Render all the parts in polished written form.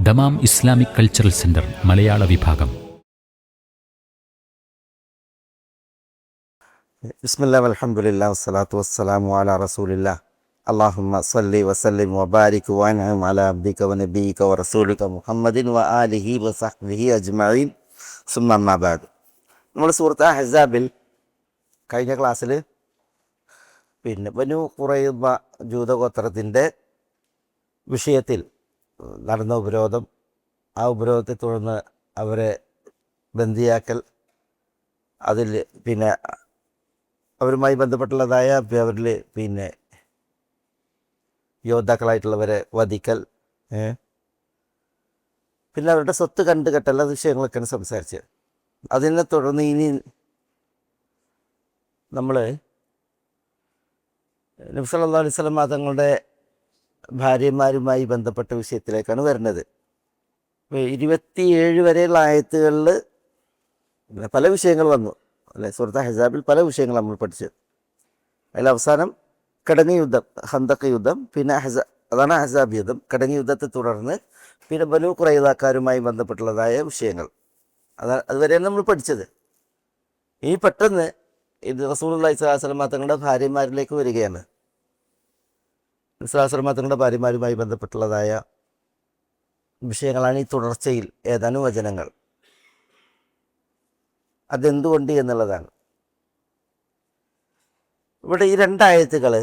Dammam Islamic cultural centre മലയാള വിഭാഗം. ബിസ്മില്ലാ വൽഹംദുലില്ലാ വസ്സലാത്തു വസ്സലാമു അലാ റസൂലില്ലാ അല്ലാഹുമ്മ സ്വല്ലി വസല്ലിം വബാരിക് വഅൻഉം അലാ അബ്ദിക വനബിയിക വറസൂലിക മുഹമ്മദിൻ വആലിഹി വസഹ്ബിഹി അജ്മഈൻ സുമ്മ അമ്മാ ബഅദ്. നമ്മൾ സൂറത്ത് അഹ്സാബിൽ കഴിഞ്ഞ ക്ലാസ്സിൽ ബനൂ ഖുറൈള ജൂതഗോത്രത്തിൻ്റെ വിഷയത്തിൽ നടന്ന ഉപരോധം, ആ ഉപരോധത്തെ തുടർന്ന് അവരെ ബന്ദിയാക്കൽ, അതിൽ അവരുമായി ബന്ധപ്പെട്ടുള്ളതായ അവരിൽ യോദ്ധാക്കളായിട്ടുള്ളവരെ വധിക്കൽ, പിന്നെ അവരുടെ സ്വത്ത് കണ്ടുകെട്ടൽ, വിഷയങ്ങളൊക്കെയാണ് സംസാരിച്ചത്. അതിനെ തുടർന്ന് ഇനി നമ്മൾ നബി സല്ലല്ലാഹു അലൈഹി വസല്ലം തങ്ങളുടെ ഭാര്യമാരുമായി ബന്ധപ്പെട്ട വിഷയത്തിലേക്കാണ് വരുന്നത്. 27 വരെയുള്ള ആയത്തുകളിൽ പല വിഷയങ്ങൾ വന്നു അല്ലെ. സൂറത്ത് അഹ്സാബിൽ പല വിഷയങ്ങൾ നമ്മൾ പഠിച്ചത്. അതിൽ അവസാനം കിടങ്ങ് യുദ്ധം, ഖന്തഖ് യുദ്ധം, പിന്നെ അതാണ് അഹ്സാബ് യുദ്ധം. കിടങ്ങ് യുദ്ധത്തെ തുടർന്ന് പിന്നെ ബനൂ ഖുറൈളക്കാരുമായി ബന്ധപ്പെട്ടുള്ളതായ വിഷയങ്ങൾ, അതുവരെയാണ് നമ്മൾ പഠിച്ചത്. ഈ പെട്ടെന്ന് ഇത് റസൂലുള്ളാഹി സ്വല്ലല്ലാഹു അലൈഹി വസല്ലം തങ്ങളുടെ ഭാര്യമാരിലേക്ക് വരികയാണ്. സ്വല്ലല്ലാഹു അലൈഹി വസല്ലം തങ്ങളുടെ ഭാര്യമാരുമായി ബന്ധപ്പെട്ടുള്ളതായ വിഷയങ്ങളാണ് ഈ തുടർച്ചയിൽ ഏതാനും വചനങ്ങൾ. അതെന്തുകൊണ്ട് എന്നുള്ളതാണ്. ഇവിടെ ഈ രണ്ടായത്തുകൾ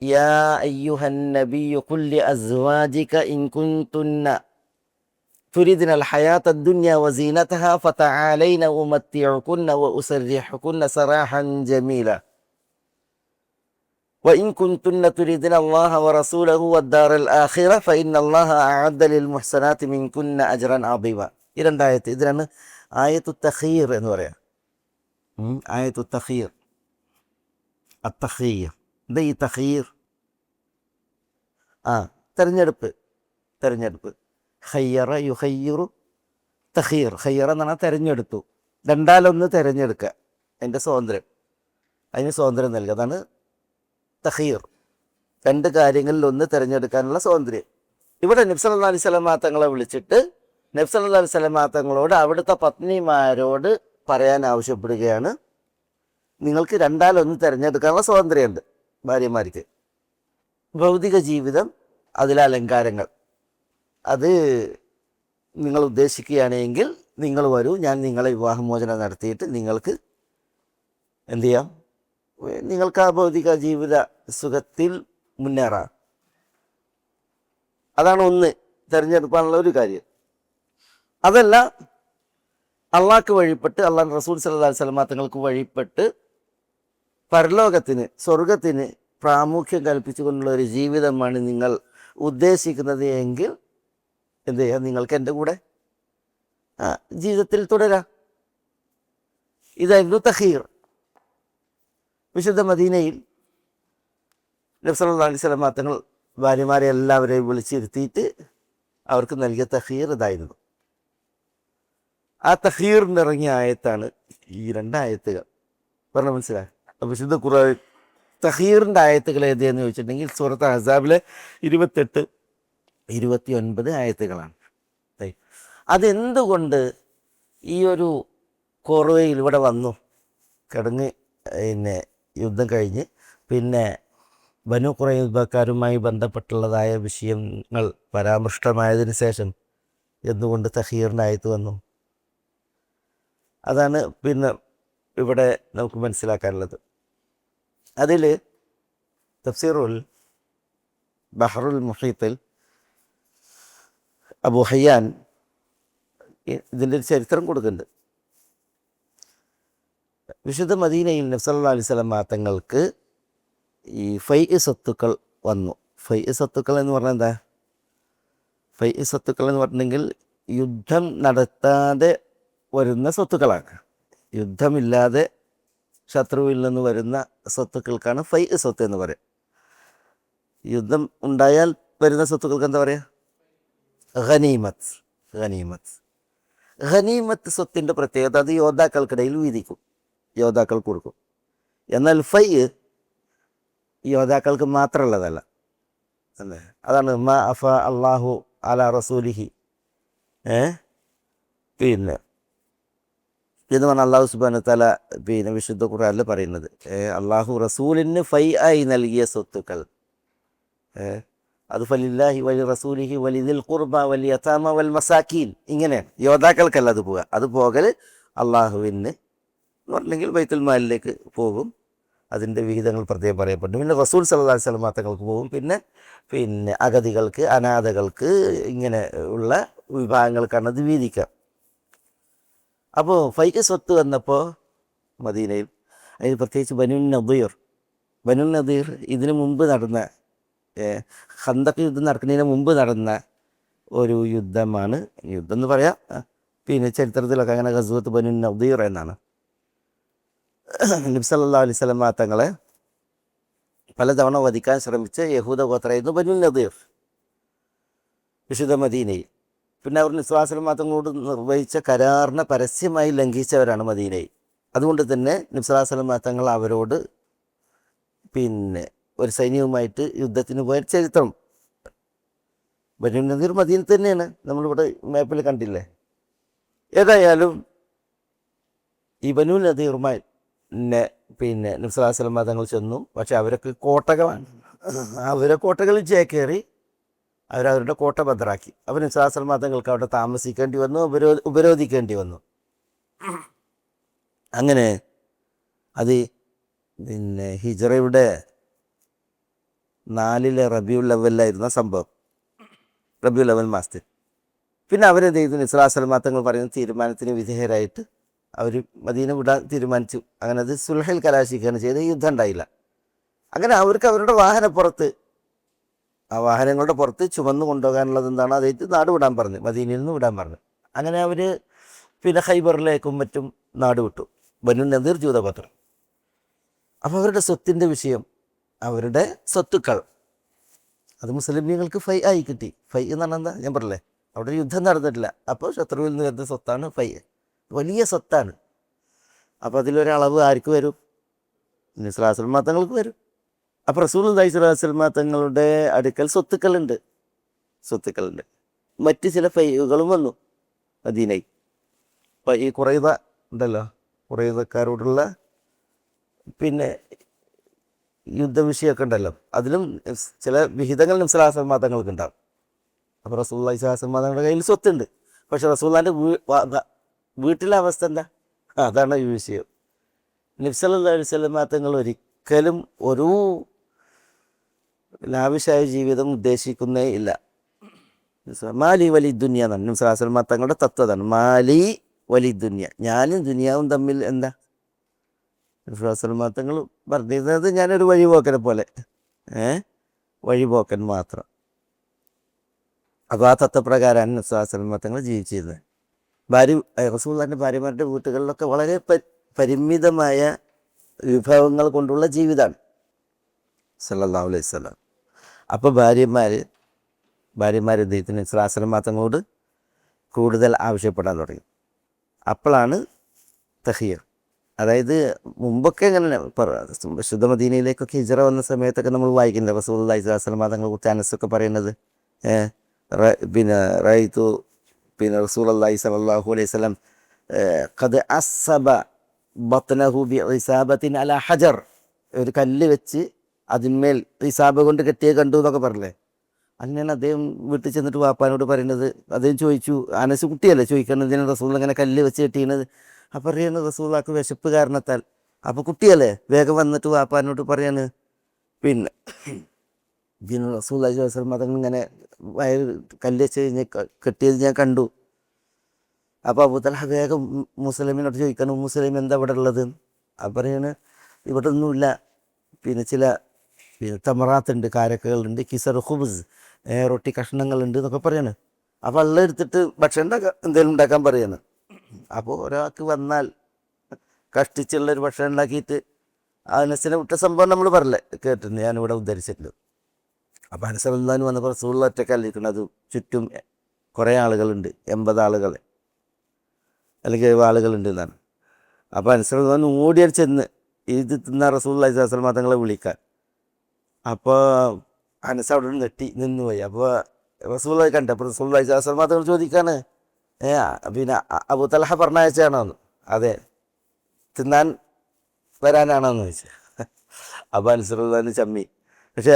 യാ അയ്യുഹൻ നബിയ്യു ഖുൽ ലി അസ്വാജിക ഇൻ കുൻതുന്ന തുരിദിനൽ ഹയാത്തദ് ദുനിയ വസീനതഹാ ഫതആലൈന ഉമത്തിഉകുന്ന വഉസർരിഹുകുന്ന സറാഹൻ ജമീല വഇൻ കുൻതുന്ന തുരിദിന അല്ലാഹ വറസൂലഹു വദ്ദാറൽ ആഖിറ ഫഇന്നല്ലാഹ അഅദ്ദ ലിൽ മുഹ്സനാതി മിൻകുന്ന അജ്റൻ അദീമ. ഈ രണ്ടായത്ത്, ഇതിനാണ് ആയത്തു തഖീർ എന്ന് പറയാം. ആയത്തു തഖീർ, അത്തഖീർ. എന്താ ഈ തഖീർ? തെരഞ്ഞെടുപ്പ്. ഖയ്യറ യുഖയ്യിറു തഖീർ. ഖയ്യറ എന്ന് പറഞ്ഞാൽ തെരഞ്ഞെടുത്തു, രണ്ടാലൊന്ന് തിരഞ്ഞെടുക്കുക, അതിൻ്റെ സ്വാതന്ത്ര്യം, അതിന് സ്വാതന്ത്ര്യം നൽകുക, അതാണ് തഖീർ. രണ്ട് കാര്യങ്ങളിൽ ഒന്ന് തിരഞ്ഞെടുക്കാനുള്ള സ്വാതന്ത്ര്യം. ഇവിടെ നബി സല്ലല്ലാഹു അലൈഹി വസല്ലം തങ്ങളെ വിളിച്ചിട്ട് നബി സല്ലല്ലാഹു അലൈഹി വസല്ലം തങ്ങളോട് അവിടുത്തെ പത്നിമാരോട് പറയാൻ ആവശ്യപ്പെടുകയാണ്, നിങ്ങൾക്ക് രണ്ടാലൊന്ന് തിരഞ്ഞെടുക്കാനുള്ള സ്വാതന്ത്ര്യമുണ്ട് ഭാര്യമാർക്ക്. ഭൗതിക ജീവിതം, അതിലെ അലങ്കാരങ്ങൾ, അത് നിങ്ങൾ ഉദ്ദേശിക്കുകയാണെങ്കിൽ നിങ്ങൾ വരൂ, ഞാൻ നിങ്ങളെ വിവാഹമോചനം നടത്തിയിട്ട് നിങ്ങൾക്ക് എന്തു ചെയ്യാം, നിങ്ങൾക്ക് ആ ഭൗതിക ജീവിത സുഖത്തിൽ മുന്നേറാം. അതാണ് ഒന്ന്, തിരഞ്ഞെടുക്കാനുള്ള ഒരു കാര്യം. അതല്ല, അള്ളാഹ്ക്ക് വഴിപ്പെട്ട്, അള്ളാഹ് റസൂൽ സല്ലല്ലാഹു അലൈഹി വസല്ലം തങ്ങൾക്ക് വഴിപ്പെട്ട് പരലോകത്തിന്, സ്വർഗത്തിന് പ്രാമുഖ്യം കൽപ്പിച്ചുകൊണ്ടുള്ള ഒരു ജീവിതമാണ് നിങ്ങൾ ഉദ്ദേശിക്കുന്നത് എങ്കിൽ എന്ത് ചെയ്യാം, നിങ്ങൾക്ക് എൻ്റെ കൂടെ ജീവിതത്തിൽ തുടരാം. ഇതായിരുന്നു തഖീർ. വിശുദ്ധ മദീനയിൽ നബി സല്ലല്ലാഹു അലൈഹി വസല്ലം തങ്ങൾ ഭാര്യമാരെ എല്ലാവരെയും വിളിച്ചിരുത്തിയിട്ട് അവർക്ക് നൽകിയ തഖീർ ഇതായിരുന്നു. ആ തഖീറിന് ഇറങ്ങിയ ആയത്താണ് ഈ രണ്ടായത്തുകൾ. പറഞ്ഞാൽ മനസ്സിലായി? വിശുദ്ധ ഖുർആൻ തഖീറിൻ്റെ ആയത്തുകൾ ഏതെന്ന് ചോദിച്ചിട്ടുണ്ടെങ്കിൽ സൂറത്ത് അഹ്സാബിലെ 28, 29 ആയത്തുകളാണ്. അതെന്തുകൊണ്ട് ഈ ഒരു ഖുർആനിൽ ഇവിടെ വന്നു? കിടങ്ങ് യുദ്ധം കഴിഞ്ഞ് പിന്നെ ബനൂ ഖുറൈളക്കാരുമായി ബന്ധപ്പെട്ടുള്ളതായ വിഷയങ്ങൾ പരാമൃഷ്ടമായതിനു ശേഷം എന്തുകൊണ്ട് തഖീറിൻ്റെ ആയത്ത് വന്നു? അതാണ് ഇവിടെ നമുക്ക് മനസ്സിലാക്കാനുള്ളത്. അതിൽ തഫ്സീറുൽ ബഹറുൽ മുഹീത്തിൽ അബൂ ഹയ്യാൻ ഇതിൻ്റെ ഒരു ചരിത്രം കൊടുക്കുന്നുണ്ട്. വിശുദ്ധ മദീനയിൽ നബി സല്ലല്ലാഹു അലൈഹി വസല്ലം തങ്ങൾക്ക് ഈ സ്വത്തുക്കൾ വന്നു. സ്വത്തുക്കൾ എന്ന് പറഞ്ഞാൽ എന്താ? സ്വത്തുക്കൾ എന്ന് പറഞ്ഞിട്ടുണ്ടെങ്കിൽ യുദ്ധം നടത്താതെ വരുന്ന സ്വത്തുക്കളാണ്. യുദ്ധമില്ലാതെ ശത്രുവിൽ നിന്ന് വരുന്ന സ്വത്തുക്കൾക്കാണ് സ്വത്ത് എന്ന് പറയുക. യുദ്ധം ഉണ്ടായാൽ വരുന്ന സ്വത്തുക്കൾക്ക് എന്താ പറയുക? ഖനീമത്ത് സ്വത്തിൻ്റെ പ്രത്യേകത, അത് യോദ്ധാക്കൾക്കിടയിൽ വീതിക്കും, യോദ്ധാക്കൾ കൊടുക്കും. എന്നാൽ യോദ്ധാക്കൾക്ക് മാത്രമുള്ളതല്ല, അല്ലേ? അതാണ് മാ അഫ അള്ളാഹു അല റസൂലിഹി. പിന്നെ എന്ന് പറഞ്ഞാൽ അള്ളാഹു സുബ്ഹാനഹു വ തആല പിന്നെ വിശുദ്ധ ഖുർആനിൽ പറയുന്നത് അള്ളാഹു റസൂലിന് ഫൈ ആയി നൽകിയ സ്വത്തുക്കൾ അത് ഫലില്ലാഹി വലി റസൂലിഹി വലിദിൽ ഖുർബ വലി യതാമ വൽ മസാക്കീൻ, ഇങ്ങനെയാണ്. യോദ്ധാക്കൾക്കല്ല അത് പോവുക. അത് പോകൽ അള്ളാഹുവിന് അല്ലെങ്കിൽ ബൈത്തുൽ മാലിലേക്ക് പോകും. അതിൻ്റെ വിഹിതങ്ങൾ പ്രത്യേകം പറയപ്പെട്ടു. പിന്നെ റസൂൽ സല്ലല്ലാഹു അലൈഹി വസല്ലം തങ്ങൾക്ക് പോകും. പിന്നെ അഗതികൾക്ക്, അനാഥകൾക്ക്, ഇങ്ങനെ ഉള്ള വിഭാഗങ്ങൾക്കാണ് അത് വീതിക്കുക. അപ്പോൾ ഫൈക്ക് സ്വത്ത് വന്നപ്പോൾ മദീനയിൽ അതിന് പ്രത്യേകിച്ച് ബനുൻ നദീർ ഇതിനു മുമ്പ് നടന്ന ഖന്തഖ് യുദ്ധം നടക്കുന്നതിന് മുമ്പ് നടന്ന ഒരു യുദ്ധമാണ്. യുദ്ധം എന്ന് പറയാം, പിന്നെ ചരിത്രത്തിലൊക്കെ അങ്ങനെ ഗസ്വത്ത് ബനുൻ നദീർ എന്നാണ്. നബി സല്ലല്ലാഹു അലൈഹി വസല്ലം തങ്ങളെ പലതവണ വധിക്കാൻ ശ്രമിച്ച യഹൂദ ഗോത്രമായിരുന്നു ബനുൻ നദീർ വിശുദ്ധ മദീനയിൽ. പിന്നെ അവർ നബി സ്വല്ലല്ലാഹു അലൈഹി വസല്ലം തങ്ങളോട് നിർവഹിച്ച കരാറിനെ പരസ്യമായി ലംഘിച്ചവരാണ് മദീനയിൽ. അതുകൊണ്ട് തന്നെ നബി സ്വല്ലല്ലാഹു അലൈഹി വസല്ലം തങ്ങൾ അവരോട് പിന്നെ ഒരു സൈന്യവുമായിട്ട് യുദ്ധത്തിന് പോയ ചരിത്രം. ബനുൻ നദീർ മദീന തന്നെയാണ്, നമ്മളിവിടെ മാപ്പിൽ കണ്ടില്ലേ. ഏതായാലും ഈ ബനു നദീറുമായി പിന്നെ നബി സ്വല്ലല്ലാഹു അലൈഹി വസല്ലം തങ്ങൾ ചെന്നു. പക്ഷെ അവരൊക്കെ കോട്ടകളാണ്. അവരെ കോട്ടകളിൽ ചേക്കേറി അവരവരുടെ കോട്ട ഭദ്രാക്കി. അപ്പോൾ നബി സ്വല്ലല്ലാഹു അലൈഹി വസല്ലം തങ്ങൾക്ക് അവിടെ താമസിക്കേണ്ടി വന്നു, ഉപരോധിക്കേണ്ടി വന്നു. അങ്ങനെ അത് പിന്നെ ഹിജ്റയുടെ 4 റബീഉൽ അവ്വലിലായിരുന്ന സംഭവം, റബീഉൽ അവ്വൽ മാസത്തിൽ. പിന്നെ അവരെന്ത് ചെയ്തു? നബി സ്വല്ലല്ലാഹു അലൈഹി വസല്ലം തങ്ങൾ പറയുന്ന തീരുമാനത്തിന് വിധേയരായിട്ട് അവർ മദീന വിടാൻ തീരുമാനിച്ചു. അങ്ങനെ അത് സുൽഹിൽ കലാശിക്കുകയാണ് ചെയ്ത്, യുദ്ധം ഉണ്ടായില്ല. അങ്ങനെ അവർക്ക് അവരുടെ വാഹനപ്പുറത്ത്, ആ വാഹനങ്ങളുടെ പുറത്ത് ചുമന്നു കൊണ്ടുപോകാനുള്ളത് എന്താണ്, അതായിട്ട് നാട് വിടാൻ പറഞ്ഞു, മദീനയിൽ നിന്ന് വിടാൻ പറഞ്ഞു. അങ്ങനെ അവർ പിന്നെ ഖൈബറിലേക്കും മറ്റും നാട് വിട്ടു, ബനു നദീർ ജൂതഗോത്രം. അപ്പോൾ അവരുടെ സ്വത്തിൻ്റെ വിഷയം, അവരുടെ സ്വത്തുക്കൾ അത് മുസ്ലിമീങ്ങൾക്ക് ഫൈ ആയി കിട്ടി. ഫൈ എന്ന് പറഞ്ഞാൽ എന്താ, ഞാൻ പറഞ്ഞില്ലേ, അവിടെ യുദ്ധം നടന്നിട്ടില്ല. അപ്പോൾ ശത്രുവിൽ നിന്ന് വരുന്ന സ്വത്താണ് ഫൈ, വലിയ സ്വത്താണ്. അപ്പോൾ അതിലൊരളവ് ആർക്ക് വരും? നബി സ്വല്ലല്ലാഹു അലൈഹി വസല്ലം തങ്ങൾക്ക് വരും. അപ്പോൾ റസൂലുള്ളാഹി സ്വല്ലല്ലാഹു അലൈഹി വസല്ലം തങ്ങളുടെ അടുക്കൽ സ്വത്തുക്കളുണ്ട്. മറ്റ് ചില ഫൈകളും വന്നു മദീനയിൽ. അപ്പോൾ ഈ ഖുറൈദ ഉണ്ടല്ലോ, ഖുറൈദക്കാരോടുള്ള പിന്നെ യുദ്ധവിഷയമൊക്കെ ഉണ്ടല്ലോ, അതിലും ചില വിഹിതങ്ങൾ നബി സ്വല്ലല്ലാഹു അലൈഹി വസല്ലം തങ്ങൾക്ക് ഉണ്ടാകും. അപ്പോൾ റസൂലുള്ളാഹി സ്വല്ലല്ലാഹു അലൈഹി വസല്ലം തങ്ങളുടെ കയ്യിൽ സ്വത്തുണ്ട്. പക്ഷേ റസൂലുള്ളാഹിൻ്റെ വീട്ടിലെ അവസ്ഥ എന്താ? അതാണ് ഈ വിഷയം. നബി സല്ലല്ലാഹു അലൈഹി വസല്ലം തങ്ങൾ ഒരിക്കലും ഒരു ലാവിഷായ ജീവിതം ഉദ്ദേശിക്കുന്നേ ഇല്ല. മാലി വലി ദുനിയ എന്നാണ് നബി സല്ലല്ലാഹു അലൈഹി വസല്ലം തങ്ങളുടെ തത്വം. അതാണ് മാലി വലി ദുനിയ, ഞാനും ദുനിയാവും തമ്മിൽ എന്താ. നബി സല്ലല്ലാഹു അലൈഹി വസല്ലം തങ്ങൾ പറഞ്ഞിരുന്നത് ഞാനൊരു വഴിപോക്കനെ പോലെ, വഴിപോക്കൻ മാത്രം. അപ്പോൾ ആ തത്വപ്രകാരമാണ് നബി സല്ലല്ലാഹു അലൈഹി വസല്ലം തങ്ങൾ ജീവിച്ചിരുന്നത്. റസൂലുള്ളാഹിൻ്റെ ഭാര്യമാരുടെ വീട്ടുകളിലൊക്കെ വളരെ പരിമിതമായ വിഭവങ്ങൾ കൊണ്ടുള്ള ജീവിതമാണ് സല്ലല്ലാഹു അലൈഹി വസല്ലം. അപ്പോൾ ഭാര്യമാർ അദ്ദേഹത്തിന് നബി സ്വല്ലല്ലാഹു അലൈഹി വസല്ലം തങ്ങളോട് കൂടുതൽ ആവശ്യപ്പെടാൻ തുടങ്ങി. അപ്പോഴാണ് തഖീർ. അതായത് മുമ്പൊക്കെ ഇങ്ങനെ വിശുദ്ധ മദീനയിലേക്കൊക്കെ ഹിജ്റ വന്ന സമയത്തൊക്കെ നമ്മൾ വായിക്കുന്നില്ല റസൂലുള്ളാഹി സ്വല്ലല്ലാഹു അലൈഹി വസല്ലം തങ്ങളെ കുറിച്ച് അനസൊക്കെ പറയുന്നത്. പിന്നെ റഅയ്തു പിന്നെ റസൂലുള്ളാഹി സ്വല്ലല്ലാഹു അലൈഹി വസല്ലം ഖദ് അസ്സബ ബത്നഹു ബിഇസാബത്തിൻ അലാ ഹജർ, ഒരു കല്ല് വെച്ച് അതിന്മേൽ ഇസാബ കൊണ്ട് കെട്ടിയ കണ്ടു എന്നൊക്കെ പറഞ്ഞില്ലേ. അങ്ങനെയാണ് അദ്ദേഹം വീട്ടിൽ ചെന്നിട്ട് വാപ്പാനോട് പറയുന്നത്. അദ്ദേഹം ചോദിച്ചു, അനസ് കുട്ടിയല്ലേ, ചോദിക്കുന്നത് റസൂൽ അങ്ങനെ കല്ല് വെച്ച് കെട്ടിയത്. അപ്പം പറയുന്നത് റസൂലുള്ളാഹിക്ക് വിശപ്പ് കാരണത്താൽ. അപ്പോൾ കുട്ടിയല്ലേ, വേഗം വന്നിട്ട് വാപ്പാനോട് പറയാണ് പിന്നെ റസൂലുള്ളാഹി സ്വല്ലല്ലാഹു അലൈഹി വസല്ലം അതങ്ങനെ ഇങ്ങനെ കല്ല് വെച്ച് കെട്ടിയത് ഞാൻ കണ്ടു. അപ്പോൾ അബൂ തൽഹ വേഗം മുസ്ലിമിനോട് ചോദിക്കണം, മുസ്ലിം എന്താ ഇവിടെ ഉള്ളത്? അപ്പം പറയാണ് ഇവിടെ ഒന്നുമില്ല, പിന്നെ ചില തമറാത്തുണ്ട്, കാരക്കകളുണ്ട്, കിസർ ഖുബ്സ്, റൊട്ടി കഷ്ണങ്ങളുണ്ട് എന്നൊക്കെ പറയാണ്. അപ്പോൾ വെള്ളം എടുത്തിട്ട് ഭക്ഷണം എന്തെങ്കിലും ഉണ്ടാക്കാൻ പറയാണ്. അപ്പോൾ ഒരാൾക്ക് വന്നാൽ കഷ്ടിച്ചുള്ളൊരു ഭക്ഷണം ഉണ്ടാക്കിയിട്ട് അനസിനെ വിട്ട സംഭവം നമ്മൾ പറയല്ലേ, കേട്ടിട്ടുണ്ട്, ഞാനിവിടെ ഉദ്ധരിച്ചിട്ടുണ്ട്. അപ്പോൾ അനസ് റളിയല്ലാഹു അൻഹു വന്നപ്പോൾ റസൂലുള്ളാഹി ഒറ്റക്കല്ലിരിക്കണം, അത് ചുറ്റും കുറേ ആളുകളുണ്ട്, 80 ആളുകൾ അല്ലെങ്കിൽ 7 ആളുകളുണ്ട് എന്നാണ്. അപ്പോൾ അനസ് റളിയല്ലാഹു അൻഹു ഓടിയാൽ ചെന്ന് ഇത് തിന്ന റസൂലുള്ളാഹി സ്വല്ലല്ലാഹു അലൈഹി വസല്ലം തങ്ങളെ വിളിക്കാൻ. അപ്പോൾ അനസ് അവിടെ നിന്ന് നിന്നുപോയി. അപ്പോൾ റസൂൽ കണ്ടപ്പോൾ റസൂൽ അലൈഹിസ്സലാം ചോദിക്കാണ്, പിന്നെ അബൂ തൽഹ പറഞ്ഞയച്ചാണോന്ന്? അതെ. തിന്നാൻ വരാനാണോന്ന് ചോദിച്ചു. അപ്പോൾ അനസ്റുള്ളാന്ന് ചമ്മി. പക്ഷേ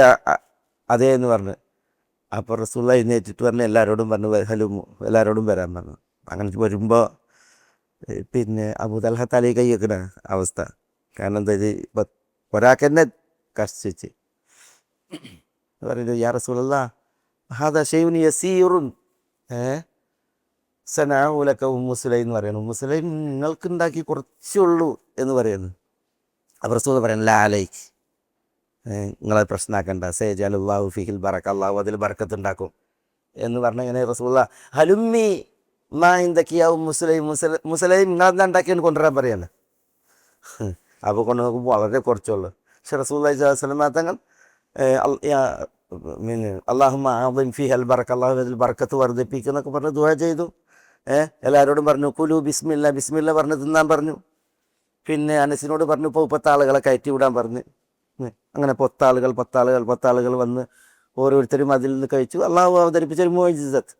അതേ എന്ന് പറഞ്ഞു. അപ്പോൾ റസൂൽ എഴുന്നേറ്റിട്ട് പറഞ്ഞു, എല്ലാവരോടും പറഞ്ഞു ഹലുമു, എല്ലാവരോടും വരാൻ പറഞ്ഞു. അങ്ങനെ വരുമ്പോൾ പിന്നെ അബൂ തൽഹ തലയിൽ കൈ വെക്കണ അവസ്ഥ. കാരണം എന്താ, ഇത് ഒരാൾക്ക് തന്നെ കർഷിച്ച് പറയുന്നത്, യാ റസൂലല്ലാ ഹാദാ ഷൈഉൻ യസീറുൻ സനഅഹു ലക ഉമ്മു സുലൈം എന്ന് പറയുന്നു. ഉമ്മു സുലൈം നിങ്ങൾക്ക് ഉണ്ടാക്കി കുറച്ചുള്ളൂ എന്ന് പറയുന്നു. അപ്പോൾ റസൂൽ പറയുന്നത്, ലാ അലൈക്ക്, നിങ്ങളത് പ്രശ്നമാക്കണ്ട, സയജഅലുല്ലാഹു ഫീഹിൽ ബറക, അല്ലാഹു അതിൽ ബർക്കത്ത് ഉണ്ടാക്കും എന്ന് പറഞ്ഞ ഇങ്ങനെ റസൂലുള്ള ഹലുമ്മി മാ ഇൻദകി യാ ഉമ്മു സുലൈം, മുസ്ലൈം നിങ്ങളെന്താ ഉണ്ടാക്കിയെന്ന് കൊണ്ടുവരാൻ പറയാണ്. അപ്പോൾ കൊണ്ട് നോക്കുമ്പോൾ വളരെ കുറച്ചുള്ളൂ. പക്ഷെ റസൂലുള്ളാഹി സ്വല്ലല്ലാഹു അലൈഹി വസല്ലം തങ്ങൾ അല്ലാഹുമ്മ അഅ്ദിം ഫീഹൽ ബറക, അല്ലാഹു അതിൽ ബർക്കത്ത് വർദ്ധിപ്പിക്കുന്നൊക്കെ പറഞ്ഞ് ദുആ ചെയ്തു. എല്ലാവരോടും പറഞ്ഞു കുലു ബിസ്മില്ല, ബിസ്മില്ല പറഞ്ഞ് തിന്നാൻ പറഞ്ഞു. പിന്നെ അനസിനോട് പറഞ്ഞു ഇപ്പോൾ 10 ആളുകളെ കയറ്റി വിടാൻ പറഞ്ഞു. അങ്ങനെ 10 ആളുകൾ വന്ന് ഓരോരുത്തരും അതിൽ നിന്ന് കഴിച്ചു. അള്ളാഹു അവതരിപ്പിച്ചൊരു മുഅ്ജിസത്ത്.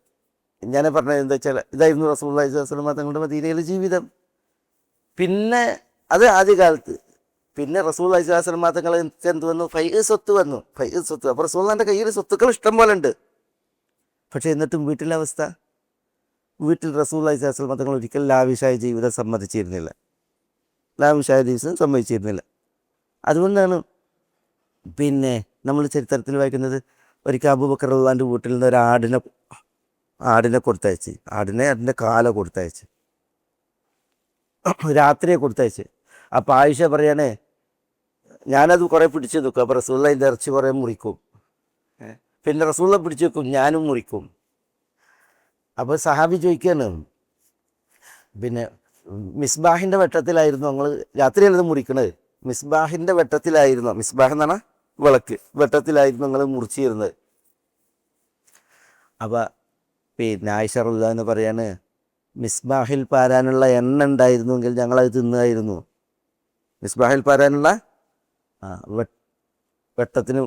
ഞാൻ പറഞ്ഞത് എന്താ വെച്ചാൽ, ഇതായിരുന്നു റസൂലുള്ളാഹി സ്വല്ലല്ലാഹു അലൈഹി വസല്ലം തങ്ങളുടെ മദീനയിലെ ജീവിതം. പിന്നെ അത് ആദ്യകാലത്ത്. പിന്നെ റസൂലുള്ളാഹി സ്വല്ലല്ലാഹു അലൈഹി വസല്ലം തങ്ങൾ എന്ത് വന്നു, സ്വത്ത് വന്നു. സ്വത്ത്. അപ്പോൾ റസൂലുള്ളാഹിൻ്റെ കയ്യിൽ സ്വത്തുക്കൾ ഇഷ്ടം പോലെ ഉണ്ട്. പക്ഷേ എന്നിട്ടും വീട്ടിലെ അവസ്ഥ, വീട്ടിൽ റസൂലുള്ളാഹി സ്വല്ലല്ലാഹു അലൈഹി വസല്ലം തങ്ങൾ ഒരിക്കലും ലാവിഷായ ജീവിതം സമ്മതിച്ചിരുന്നില്ല. ലാവിഷായ ജീവിതം സമ്മതിച്ചിരുന്നില്ല. അതുകൊണ്ടാണ് പിന്നെ നമ്മൾ ചരിത്രത്തിൽ വായിക്കുന്നത്, ഒരിക്കൽ അബൂബക്കർ റളിയല്ലാഹു അൻഹു വീട്ടിൽ നിന്ന് ഒരു ആടിനെ കൊടുത്തയച്ച്, അതിൻ്റെ കാല കൊടുത്തയച്ച്, രാത്രിയെ കൊടുത്തയച്ച്. അപ്പോൾ ആയിഷ പറയണേ, ഞാനത് കുറേ പിടിച്ച് നിൽക്കും. അപ്പോൾ റസൂലുള്ളാഹി അതിൻ്റെ ഇറച്ചി കുറേ മുറിക്കും. പിന്നെ റസൂലുള്ളാഹി പിടിച്ച് വെക്കും, ഞാനും മുറിക്കും. അപ്പോൾ സഹാബി ചോദിക്കുകയാണ്, പിന്നെ മിസ്ബാഹിൻ്റെ വെട്ടത്തിലായിരുന്നു ഞങ്ങൾ രാത്രിയല്ലത് മുറിക്കണത്, മിസ്ബാഹിൻ്റെ വെട്ടത്തിലായിരുന്നു, മിസ്ബാഹ് എന്ന് പറഞ്ഞാൽ വിളക്ക്, വെട്ടത്തിലായിരുന്നു ഞങ്ങൾ മുറിച്ചിരുന്നത്. അപ്പോൾ പിന്നെ ആയിഷ റളിയല്ലാഹു അൻഹ പറയാണ്, മിസ്ബാഹിൽ പാരാനുള്ള എണ്ണ ഉണ്ടായിരുന്നുവെങ്കിൽ ഞങ്ങളത് തിന്നുമായിരുന്നു. മിസ്ബാഹിൽ പാരാനുള്ള വെട്ടത്തിന്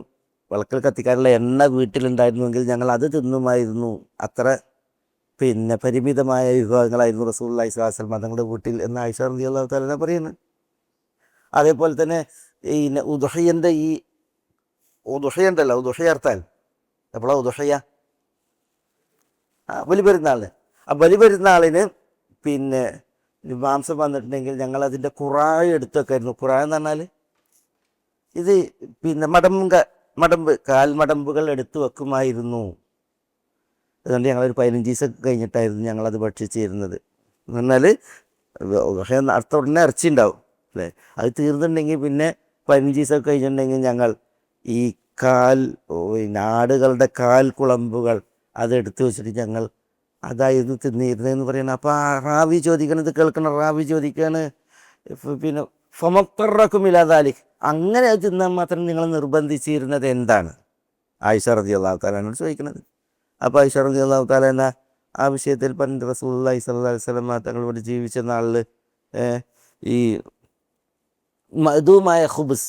വിളക്കിൽ കത്തിക്കാനുള്ള എണ്ണ വീട്ടിലുണ്ടായിരുന്നുവെങ്കിൽ ഞങ്ങൾ അത് തിന്നുമായിരുന്നു. അത്ര പിന്നെ പരിമിതമായ വിഭവങ്ങളായിരുന്നു റസൂലുള്ളാഹി സ്വല്ലല്ലാഹു അലൈഹി വസല്ലം തങ്ങളുടെ വീട്ടിൽ എന്ന് ആയിഷ റളിയല്ലാഹു തആല പറയുന്നു. അതേപോലെ തന്നെ ഈ ഉദ്ഹിയൻ്റെ ഉദ്ഹിയുണ്ടല്ലോ, ഉദ്ഹിയ അർത്താൽ എപ്പോഴാണ് ഉദ്ഹിയ? ബലിപെരുന്നാളിന്. ആ ബലിപെരുന്നാളിന് പിന്നെ മാംസം വന്നിട്ടുണ്ടെങ്കിൽ ഞങ്ങളതിൻ്റെ കുറായ എടുത്ത് വെക്കായിരുന്നു. കുറായ എന്ന് പറഞ്ഞാൽ ഇത് പിന്നെ മടമ്പ് കാൽമടമ്പുകൾ എടുത്തു വെക്കുമായിരുന്നു. അതുകൊണ്ട് ഞങ്ങളൊരു 15 ദിവസം കഴിഞ്ഞിട്ടായിരുന്നു ഞങ്ങളത് ഭക്ഷിച്ചിരുന്നത്. എന്ന് പറഞ്ഞാൽ അടുത്ത ഉടനെ ഇറച്ചി ഉണ്ടാവും അല്ലേ. അത് തീർന്നിട്ടുണ്ടെങ്കിൽ പിന്നെ 15 ദിവസം കഴിഞ്ഞിട്ടുണ്ടെങ്കിൽ ഞങ്ങൾ ഈ ആടുകളുടെ കാൽ കുളമ്പുകൾ അതെടുത്ത് വെച്ചിട്ട് ഞങ്ങൾ അതായിരുന്നു തിന്നിരുന്നതെന്ന് പറയുന്നത്. അപ്പോൾ ആ റാവി ചോദിക്കണത് കേൾക്കണം, റാവി ചോദിക്കുകയാണ്, പിന്നെ ഫമത്തറക്കുമില്ലാതാലി, അങ്ങനെ അത് തിന്നാൻ മാത്രം നിങ്ങൾ നിർബന്ധിച്ചിരുന്നത് എന്താണ്? ആയിഷ റളിയല്ലാഹു തആല അൻഹ ചോദിക്കുന്നത്. അപ്പോൾ ആയിഷ റളിയല്ലാഹു തആല എന്ന ആ വിഷയത്തിൽ പറഞ്ഞ റസൂലുള്ളാഹി സ്വല്ലല്ലാഹു അലൈഹി വസല്ലം തങ്ങളോട് ജീവിച്ച നാളിൽ ഈ മധുമായ ഖുബ്സ്,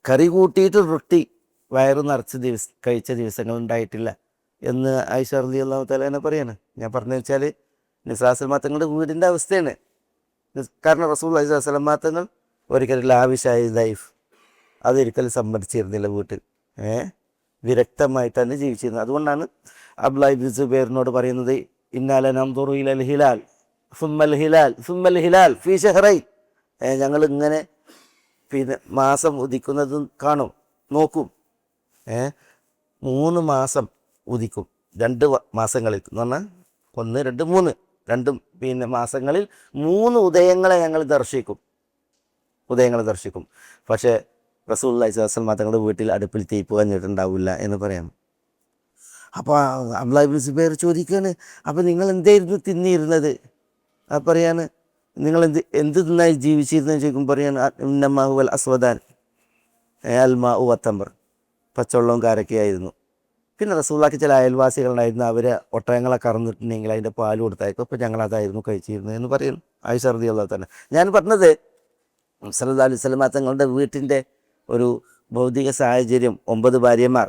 കറി കൂട്ടിയിട്ട് റൊട്ടി വയറ് നിറച്ച് കഴിച്ച ദിവസങ്ങൾ ഉണ്ടായിട്ടില്ല എന്ന് ആയിഷ റളിയല്ലാഹു തആല എന്നെ പറയാണ്. ഞാൻ പറഞ്ഞു വെച്ചാൽ നിസാസുൽ തങ്ങളുടെ വീടിൻ്റെ അവസ്ഥയാണ്. കാരണം റസൂലുള്ളാഹി സ്വല്ലല്ലാഹു അലൈഹി വസല്ലം തങ്ങൾ ഒരിക്കലും ലാവിഷായ ലൈഫ് അതൊരിക്കലും സമ്മതിച്ചിരുന്നില്ല. വീട്ടിൽ വിരക്തമായിട്ടാണ് ജീവിച്ചിരുന്നത്. അതുകൊണ്ടാണ് അബ്ദുല്ലാഹി ഇബ്നു സുബൈറിനോട് പറയുന്നത്, ഇന്നാല നൻദുറു ഇലൽ ഹിലാൽ സുമ്മൽ ഹിലാൽ ഫീ ഷഹ്റൈൻ, ഞങ്ങളിങ്ങനെ പിന്നെ മാസം ഉദിക്കുന്നതും കാണും, നോക്കും. 3 മാസം ഉദിക്കും, 2 മാസങ്ങളിൽ എന്ന് പറഞ്ഞാൽ 1, 2, 3 രണ്ടും പിന്നെ മാസങ്ങളിൽ 3 ഉദയങ്ങളെ ഞങ്ങൾ ദർശിക്കും. പക്ഷേ റസൂലുള്ളാഹി സ്വല്ലല്ലാഹു അലൈഹി വസല്ലം തങ്ങളുടെ വീട്ടിൽ അടുപ്പിൽ തീപ്പ് കഞ്ഞിട്ടുണ്ടാവില്ല എന്ന് പറയാം. അപ്പോൾ അബ്ദുല്ലാഹി ഇബ്നു സുബൈർ ചോദിക്കുകയാണ്, അപ്പോൾ നിങ്ങൾ എന്തായിരുന്നു തിന്നിരുന്നത്? പറയാണ്, നിങ്ങൾ എന്ത് തിന്നായി ജീവിച്ചിരുന്നത് ചോദിക്കും. പറയാണ്, ഇന്നമാ ഹുവൽ അസ്വദാൻ അൽമാ വത്തംബർ, പച്ചവെള്ളവും കാരക്കയായിരുന്നു. പിന്നെ റസൂലുള്ളാഹിക്ക് ചില അയൽവാസികളുണ്ടായിരുന്നു, അവർ ഒട്ടകങ്ങളെ കറന്നിട്ടുണ്ടെങ്കിൽ അതിൻ്റെ പാൽ കൊടുത്തായിരിക്കും. അപ്പോൾ ഞങ്ങളതായിരുന്നു കഴിച്ചിരുന്നത് എന്ന് പറയുന്നു ആയിഷ റളിയല്ലാഹു തആല. ഞാൻ പറഞ്ഞത് സല്ലല്ലാഹു അലൈഹി വസല്ലം തങ്ങളുടെ വീട്ടിൻ്റെ ഒരു ഭൗതിക സാഹചര്യം, 9 ഭാര്യമാർ,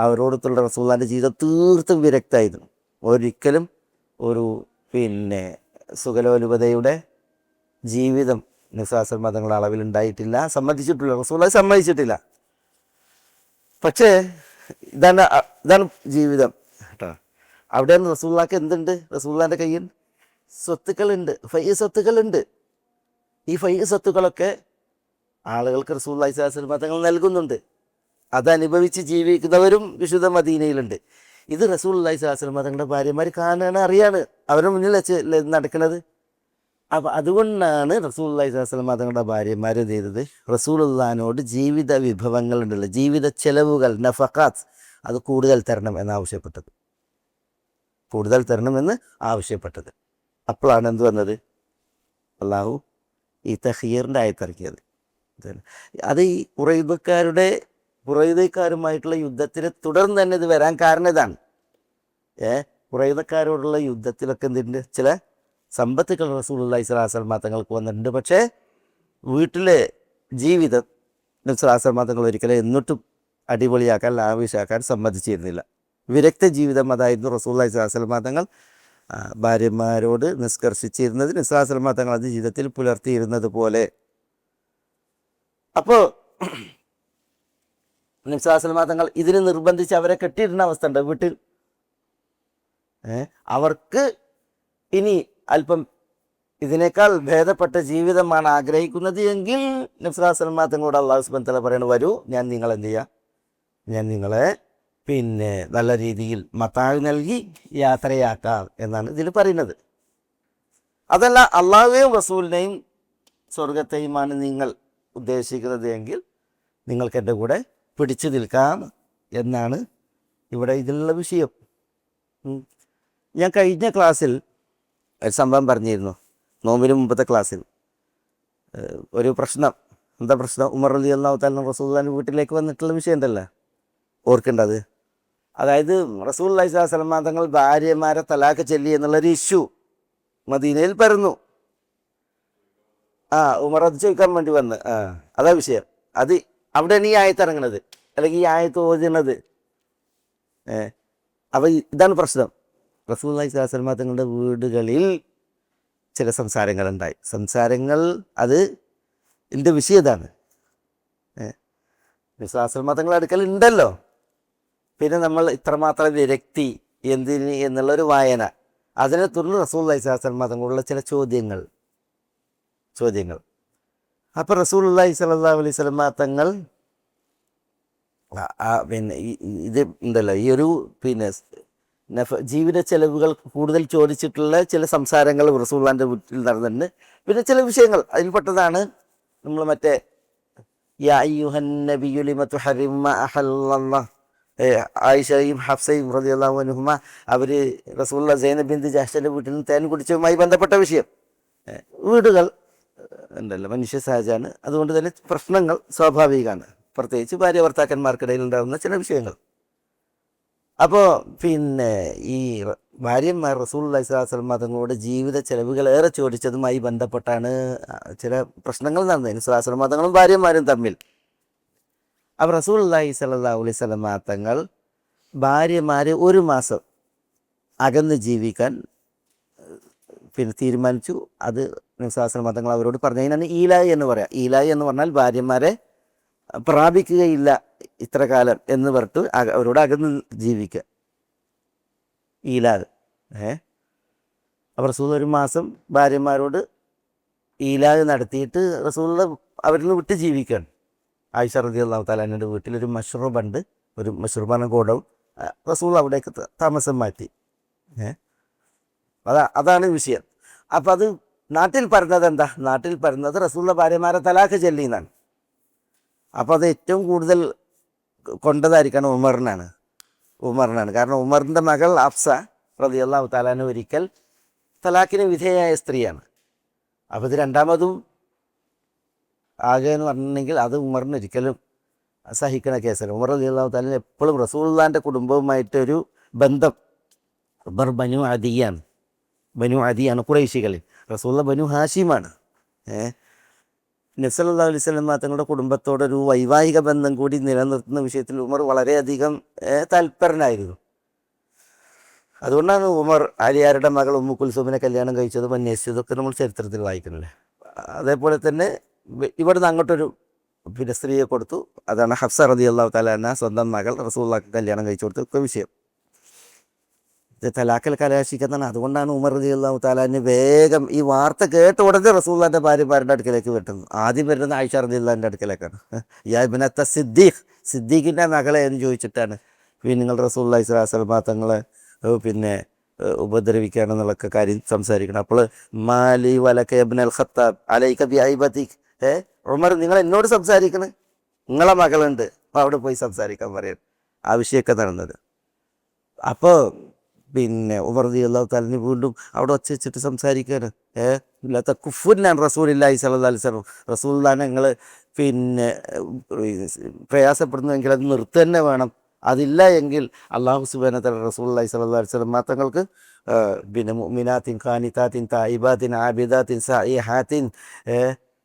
അവരോടത്തുള്ള റസൂലുള്ളാഹിൻ്റെ ജീവിതം തീർത്തും വിരക്തമായിരുന്നു. ഒരിക്കലും ഒരു സുഖലോലുപതയുടെ ജീവിതം നിസ്വാസൽ മതങ്ങളുടെ അളവിൽ ഉണ്ടായിട്ടില്ല, സമ്മതിച്ചിട്ടില്ല, റസൂലുള്ളാഹി സമ്മതിച്ചിട്ടില്ല. പക്ഷേ ഇതാണ് ജീവിതം കേട്ടോ. അവിടെയാണ് റസൂലുള്ളാഹിക്ക് എന്തുണ്ട്? റസൂലുള്ളാഹിൻ്റെ കയ്യിൽ സ്വത്തുക്കളുണ്ട്, സ്വത്തുക്കളുണ്ട്. ഈ സ്വത്തുക്കളൊക്കെ ആളുകൾക്ക് റസൂലുള്ളാഹി സ്വല്ലല്ലാഹു അലൈഹി വസല്ലം തങ്ങൾ നൽകുന്നുണ്ട്. അതനുഭവിച്ച് ജീവിക്കുന്നവരും വിശുദ്ധ മദീനയിലുണ്ട്. ഇത് റസൂലുള്ളാഹി സ്വല്ലല്ലാഹു അലൈഹി വസല്ലം തങ്ങളുടെ ഭാര്യമാർ കാണാണ്, അറിയാണ്, അവരുടെ മുന്നിൽ വെച്ച് നടക്കുന്നത്. അപ്പം അതുകൊണ്ടാണ് റസൂലുള്ളാഹി സ്വല്ലല്ലാഹു അലൈഹി വസല്ലം തങ്ങളുടെ ഭാര്യമാർ എന്ത് ചെയ്തത്? റസൂലുള്ളാഹിനോട് ജീവിത വിഭവങ്ങളുണ്ടല്ലോ, ജീവിത ചെലവുകൾ, നഫഖാത്ത്, അത് കൂടുതൽ തരണം എന്നാവശ്യപ്പെട്ടത്, കൂടുതൽ തരണമെന്ന് ആവശ്യപ്പെട്ടത്. അപ്പോഴാണ് എന്ത് വന്നത്? അള്ളാഹു ഈ തഖീറിൻ്റെ ആയത്തിറക്കിയത്. അത് ഈ ഖുറൈദക്കാരുമായിട്ടുള്ള യുദ്ധത്തിന് തുടർന്ന് തന്നെ ഇത് വരാൻ കാരണം ഇതാണ്. ഖുറൈദക്കാരോടുള്ള യുദ്ധത്തിലൊക്കെ എന്തിൻ്റെ ചില സമ്പത്തുകൾ റസൂലുള്ളാഹി സ്വല്ലല്ലാഹു അലൈഹി വസല്ലം തങ്ങൾക്ക് വന്നിട്ടുണ്ട്. പക്ഷേ വീട്ടിലെ ജീവിതം നബി സ്വല്ലല്ലാഹു അലൈഹി വസല്ലം തങ്ങൾ ഒരിക്കലും എന്നിട്ടും അടിപൊളിയാക്കാൻ, ലാവിഷാക്കാൻ സമ്മതിച്ചിരുന്നില്ല. വിരക്ത ജീവിതം അതായിരുന്നു റസൂലുള്ളാഹി സ്വല്ലല്ലാഹു അലൈഹി വസല്ലം തങ്ങൾ ഭാര്യമാരോട് നിഷ്കർഷിച്ചിരുന്നത്. നബി സ്വല്ലല്ലാഹു അലൈഹി വസല്ലം തങ്ങൾ അത് ജീവിതത്തിൽ പുലർത്തിയിരുന്നത് പോലെ. അപ്പോൾ നബി സ്വല്ലല്ലാഹു അലൈഹി വസല്ലം തങ്ങൾ ഇതിന് നിർബന്ധിച്ച് അവരെ കെട്ടിയിടുന്ന അവസ്ഥ ഉണ്ട് വീട്ടിൽ. അവർക്ക് ഇനി അല്പം ഇതിനേക്കാൾ ഭേദപ്പെട്ട ജീവിതമാണ് ആഗ്രഹിക്കുന്നത് എങ്കിൽ നബി സ്വല്ലല്ലാഹു അലൈഹി വസല്ലം തങ്ങളോട് അല്ലാഹു സുബ്ഹാനഹു വ തആല പറയുന്നത്, വരൂ, ഞാൻ നിങ്ങൾ എന്ത് ചെയ്യാം, ഞാൻ നിങ്ങളെ നല്ല രീതിയിൽ മത്താഴ് നൽകി യാത്രയാക്കാം എന്നാണ് ഇതിൽ പറയുന്നത്. അതല്ല അള്ളാഹുവേയും റസൂലിനെയും സ്വർഗത്തെയുമാണ് നിങ്ങൾ ഉദ്ദേശിക്കുന്നത് എങ്കിൽ നിങ്ങൾക്ക് എൻ്റെ കൂടെ പിടിച്ചു നിൽക്കാം എന്നാണ് ഇവിടെ ഇതിലുള്ള വിഷയം. ഞാൻ കഴിഞ്ഞ ക്ലാസ്സിൽ ഒരു സംഭവം പറഞ്ഞിരുന്നു, നോമ്പിന് മുമ്പത്തെ ക്ലാസ്സിൽ. ഒരു പ്രശ്നം. എന്താ പ്രശ്നം? ഉമർ റളിയല്ലാഹു തആല റസൂലുള്ളാഹിന്റെ വീട്ടിലേക്ക് വന്നിട്ടുള്ള വിഷയം ഉണ്ടല്ലോ, ഓർക്കേണ്ടത്. അതായത് റസൂലുള്ളാഹി സ്വല്ലല്ലാഹു അലൈഹി വസല്ലം തങ്ങൾ ഭാര്യമാരെ തലാഖ് ചൊല്ലി എന്നുള്ളൊരു ഇഷ്യൂ മദീനയിൽ പരന്നു. ഉമർ അത് ചോദിക്കാൻ വേണ്ടി വന്ന് അതാ വിഷയം. അത് അവിടെയാണ് ഈ ആയത്ത് ഇറങ്ങണത്, അല്ലെങ്കിൽ ഈ ആയത്ത് ഓതുന്നത്. അപ്പോൾ ഇതാണ് പ്രശ്നം. റസൂലുള്ളാഹി സ്വല്ലല്ലാഹു അലൈഹി വസല്ലം തങ്ങളുടെ വീടുകളിൽ ചില സംസാരങ്ങളുണ്ടായി. സംസാരങ്ങൾ അത് ഇതിൻ്റെ വിഷയം ഇതാണ്. നബി സ്വല്ലല്ലാഹു അലൈഹി വസല്ലം തങ്ങളുടെ അടുക്കൽ ഉണ്ടല്ലോ, പിന്നെ നമ്മൾ ഇത്രമാത്രം വിരക്തി എന്തിന് എന്നുള്ളൊരു വായന, അതിനെ തുടർന്ന് റസൂലുള്ളാഹി സ്വല്ലല്ലാഹു അലൈഹി വസല്ലം തങ്ങളുള്ള ചില ചോദ്യങ്ങൾ. അപ്പോൾ റസൂലുള്ളാഹി സ്വല്ലല്ലാഹു അലൈഹി വസല്ലം തങ്ങൾ ഇത് ഉണ്ടല്ലോ, ഈ ഒരു ജീവിത ചെലവുകൾ കൂടുതൽ ചോദിച്ചിട്ടുള്ള ചില സംസാരങ്ങൾ റസൂലുള്ളാഹിൻ്റെ വീട്ടിൽ നടന്നിട്ടുണ്ട്. പിന്നെ ചില വിഷയങ്ങൾ അതിൽപ്പെട്ടതാണ് നമ്മൾ മറ്റേ യാ അയ്യുഹൻ നബിയ്യു ലിമ തുഹർരിമു മാ അഹല്ലല്ലാഹ്, ആയിഷയും ഹഫ്സയും റളിയല്ലാഹു അൻഹുമ അവർ റസൂലുള്ളാഹി സൈനബ് ബിൻത് ജഹ്ഷിന്റെ വീട്ടിൽ നിന്ന് തേൻ കുടിച്ചതുമായി ബന്ധപ്പെട്ട വിഷയം. വീടുകൾ ഉണ്ടല്ലോ മനുഷ്യ സഹജമാണ്, അതുകൊണ്ട് തന്നെ പ്രശ്നങ്ങൾ സ്വാഭാവികമാണ്, പ്രത്യേകിച്ച് ഭാര്യ ഭർത്താക്കന്മാർക്കിടയിൽ ഉണ്ടാകുന്ന ചില വിഷയങ്ങൾ. അപ്പോൾ ഈ ഭാര്യന്മാർ റസൂലുള്ളാഹി സ്വല്ലല്ലാഹു അലൈഹി വസല്ലം തങ്ങളോട് ജീവിത ചെലവുകൾ ഏറെ ചോദിച്ചതുമായി ബന്ധപ്പെട്ടാണ് ചില പ്രശ്നങ്ങൾ നടന്നത്, നബി സ്വല്ലല്ലാഹു അലൈഹി വസല്ലം തങ്ങളും ഭാര്യന്മാരും തമ്മിൽ. അപ്പോൾ റസൂലുള്ളാഹി സ്വല്ലല്ലാഹു അലൈഹി വസല്ലം തങ്ങൾ ഭാര്യമാരെ ഒരു മാസം അകന്ന് ജീവിക്കാൻ തീരുമാനിച്ചു. അത് നബി സ്വല്ലല്ലാഹു അലൈഹി വസല്ലം തങ്ങൾ അവരോട് പറഞ്ഞതിനാണ് ഈലായി എന്ന് പറയാം. ഈലായി എന്ന് പറഞ്ഞാൽ ഭാര്യമാരെ പ്രാപിക്കുകയില്ല ഇത്ര കാലം എന്ന് പറഞ്ഞിട്ട് അവരോട് അകന്ന് ജീവിക്കുക, ഈലാവ്. അപ്പോൾ റസൂൽ ഒരു മാസം ഭാര്യമാരോട് ഈലാവ് നടത്തിയിട്ട് റസൂൽ അവരിൽ നിന്ന് വിട്ട് ജീവിക്കുകയാണ്. ആയിഷ റളിയല്ലാഹു തആല അൻഹയുടെ വീട്ടിലൊരു മഷ്റൂബുണ്ട്, ഒരു മഷ്റൂബാണ് ഗോഡൗൺ. റസൂൽ അവിടേക്ക് താമസം മാറ്റി. അതാണ് വിഷയം. അപ്പം അത് നാട്ടിൽ പറഞ്ഞത് എന്താ? നാട്ടിൽ പറഞ്ഞത് റസൂലിൻ്റെ ഭാര്യമാരെ തലാഖ് ചൊല്ലിയെന്നാണ്. അപ്പോൾ അത് ഏറ്റവും കൂടുതൽ കൊണ്ടതായിരിക്കണം ഉമറിനാണ്. കാരണം ഉമറിൻ്റെ മകൾ ഹഫ്സ റളിയല്ലാഹു തആല അൻഹ ഒരിക്കൽ തലാഖിന് വിധേയയായ സ്ത്രീയാണ്. അപ്പോൾ ഇത് രണ്ടാമതും ആകെ എന്ന് പറഞ്ഞിട്ടുണ്ടെങ്കിൽ അത് ഉമറിന് ഒരിക്കലും സഹിക്കണ കേസല്ല. ഉമർ റളിയല്ലാഹു തആല എപ്പോഴും റസൂലുള്ളാഹിൻ്റെ കുടുംബവുമായിട്ടൊരു ബന്ധം. ഉമർ ബനു അദിയാണ് ഖുറൈശികളിൽ, റസൂലുള്ള ബനു ഹാഷിമാണ്. നബി സല്ലല്ലാഹു അലൈഹി വസല്ലം തങ്ങളുടെ കുടുംബത്തോടൊരു വൈവാഹിക ബന്ധം കൂടി നിലനിർത്തുന്ന വിഷയത്തിൽ ഉമർ വളരെയധികം തൽപരനായിരുന്നു. അതുകൊണ്ടാണ് ഉമർ ആലിയാരുടെ മകൾ ഉമ്മു കുൽസൂമിനെ കല്യാണം കഴിച്ചതും അന്വേഷിച്ചതൊക്കെ നമ്മൾ ചരിത്രത്തിൽ വായിക്കുന്നില്ലേ. അതേപോലെ തന്നെ ഇവിടുന്ന് അങ്ങോട്ടൊരു സ്ത്രീയെ കൊടുത്തു. അതാണ് ഹഫ്സ റളിയല്ലാഹു തആല അൻഹ സ്വന്തം മകൾ റസൂലുള്ളാഹിക്ക് കല്യാണം കഴിച്ചു കൊടുത്തൊക്കെ വിഷയം. ഇത് തലാഖൽ കലാശിക്കുന്നതാണ്. അതുകൊണ്ടാണ് ഉമർ റളിയല്ലാഹു തആല അൻഹു വേഗം ഈ വാർത്ത കേട്ട ഉടനെ റസൂലുള്ളാഹിന്റെ ഭാര്യമാരുടെ അടുക്കലേക്ക് വിട്ടുന്നു. ആദ്യം വരുന്നത് ആയിഷ റളിയല്ലാഹുവിൻ്റെ അടുക്കലേക്കാണ്. യാ ഇബ്നത്ത സിദ്ദീഖ്, സിദ്ദീഖിൻ്റെ മകളെ എന്ന് ചോദിച്ചിട്ടാണ് നിങ്ങൾ റസൂലുള്ളാഹി സ്വല്ലല്ലാഹു അലൈഹി വസല്ലം തങ്ങളെ ഉപദ്രവിക്കുകയാണെന്നുള്ളൊക്കെ കാര്യം സംസാരിക്കണം. അപ്പോൾ മാലി വലക ഇബ്നുൽ ഖത്താബ് അലൈക ബി ഐബതിക്, ഉമർ നിങ്ങൾ എന്നോട് സംസാരിക്കണേ, നിങ്ങളെ മകളുണ്ട്, അപ്പോൾ അവിടെ പോയി സംസാരിക്കാൻ പറയാൻ ആ വിഷയമൊക്കെ നടന്നത്. അപ്പോൾ ഉമർ റളിയല്ലാഹു തആല വീണ്ടും അവിടെ ഒച്ച വെച്ചിട്ട് സംസാരിക്കുകയാണ്. ഇല്ലാത്ത കുഫുന്നാൻ റസൂലുള്ളാഹി സ്വല്ലല്ലാഹു അലൈഹി വസല്ലം, റസൂലുള്ളാഹിനെ നിങ്ങൾ പ്രയാസപ്പെടുന്നുവെങ്കിൽ അത് നിർത്തുക തന്നെ വേണം. അതില്ല എങ്കിൽ അല്ലാഹു സുബ്ഹാനഹു വ തആല റസൂലുള്ളാഹി സ്വല്ലല്ലാഹു അലൈഹി വസല്ലം തങ്ങൾക്ക് മുഅ്മിനാത്തിൻ ഖാനിതാത്തിൻ തായിബാത്തിൻ ആബിദാത്തിൻ സായിഹാത്തിൻ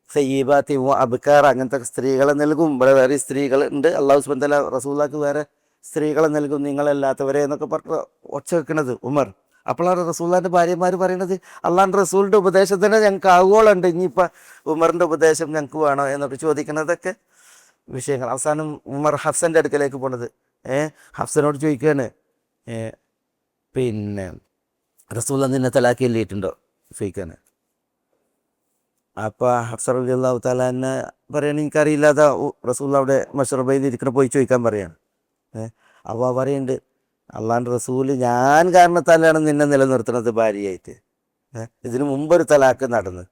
സയ്യിബാത്തിൻ വ അബ്കാർ, അങ്ങനത്തെ സ്ത്രീകളെ നൽകും. ഇവിടെ വേറെ സ്ത്രീകൾ ഉണ്ട്, അല്ലാഹു സുബ്ഹാനഹു വ തആല റസൂലുള്ളാഹിക്ക് വേറെ സ്ത്രീകളെ നൽകും, നിങ്ങളല്ലാത്തവരെ എന്നൊക്കെ പറഞ്ഞ് ഒച്ച വെക്കണത് ഉമർ. അപ്പോഴാണ് റസൂലുള്ളാഹിൻ്റെ ഭാര്യമാർ പറയണത് അള്ളാഹുവിൻ്റെ റസൂലിൻ്റെ ഉപദേശം തന്നെ ഞങ്ങൾക്ക് ആവോളുണ്ട്, ഇനിയിപ്പോൾ ഉമറിൻ്റെ ഉപദേശം ഞങ്ങൾക്ക് വേണോ എന്നൊക്കെ ചോദിക്കണതൊക്കെ വിഷയങ്ങൾ. അവസാനം ഉമർ ഹഫ്സൻ്റെ അടുക്കലേക്ക് പോണത്, ഹഫ്സനോട് ചോദിക്കുകയാണ്, റസൂലുള്ളാഹി നിന്നെ തലാഖ് ചൊല്ലിയിട്ടുണ്ടോ ചോദിക്കാണ്. അപ്പോൾ ഹഫ്സ റളിയല്ലാഹു തആല അൻഹ പറയണ എനിക്കറിയില്ല, അതാ റസൂലുള്ളാഹി അവിടെ മശ്റബയിൽ ഇരിക്കണ പോയി ചോദിക്കാൻ പറയാണ്. അപ്പോൾ പറയുന്നുണ്ട് അള്ളാഹുവിൻ്റെ റസൂല് ഞാൻ കാരണത്താലാണ് നിന്നെ നിലനിർത്തുന്നത് ഭാര്യയായിട്ട്, ഇതിനു മുമ്പൊരു തലാഖ് നടന്ന്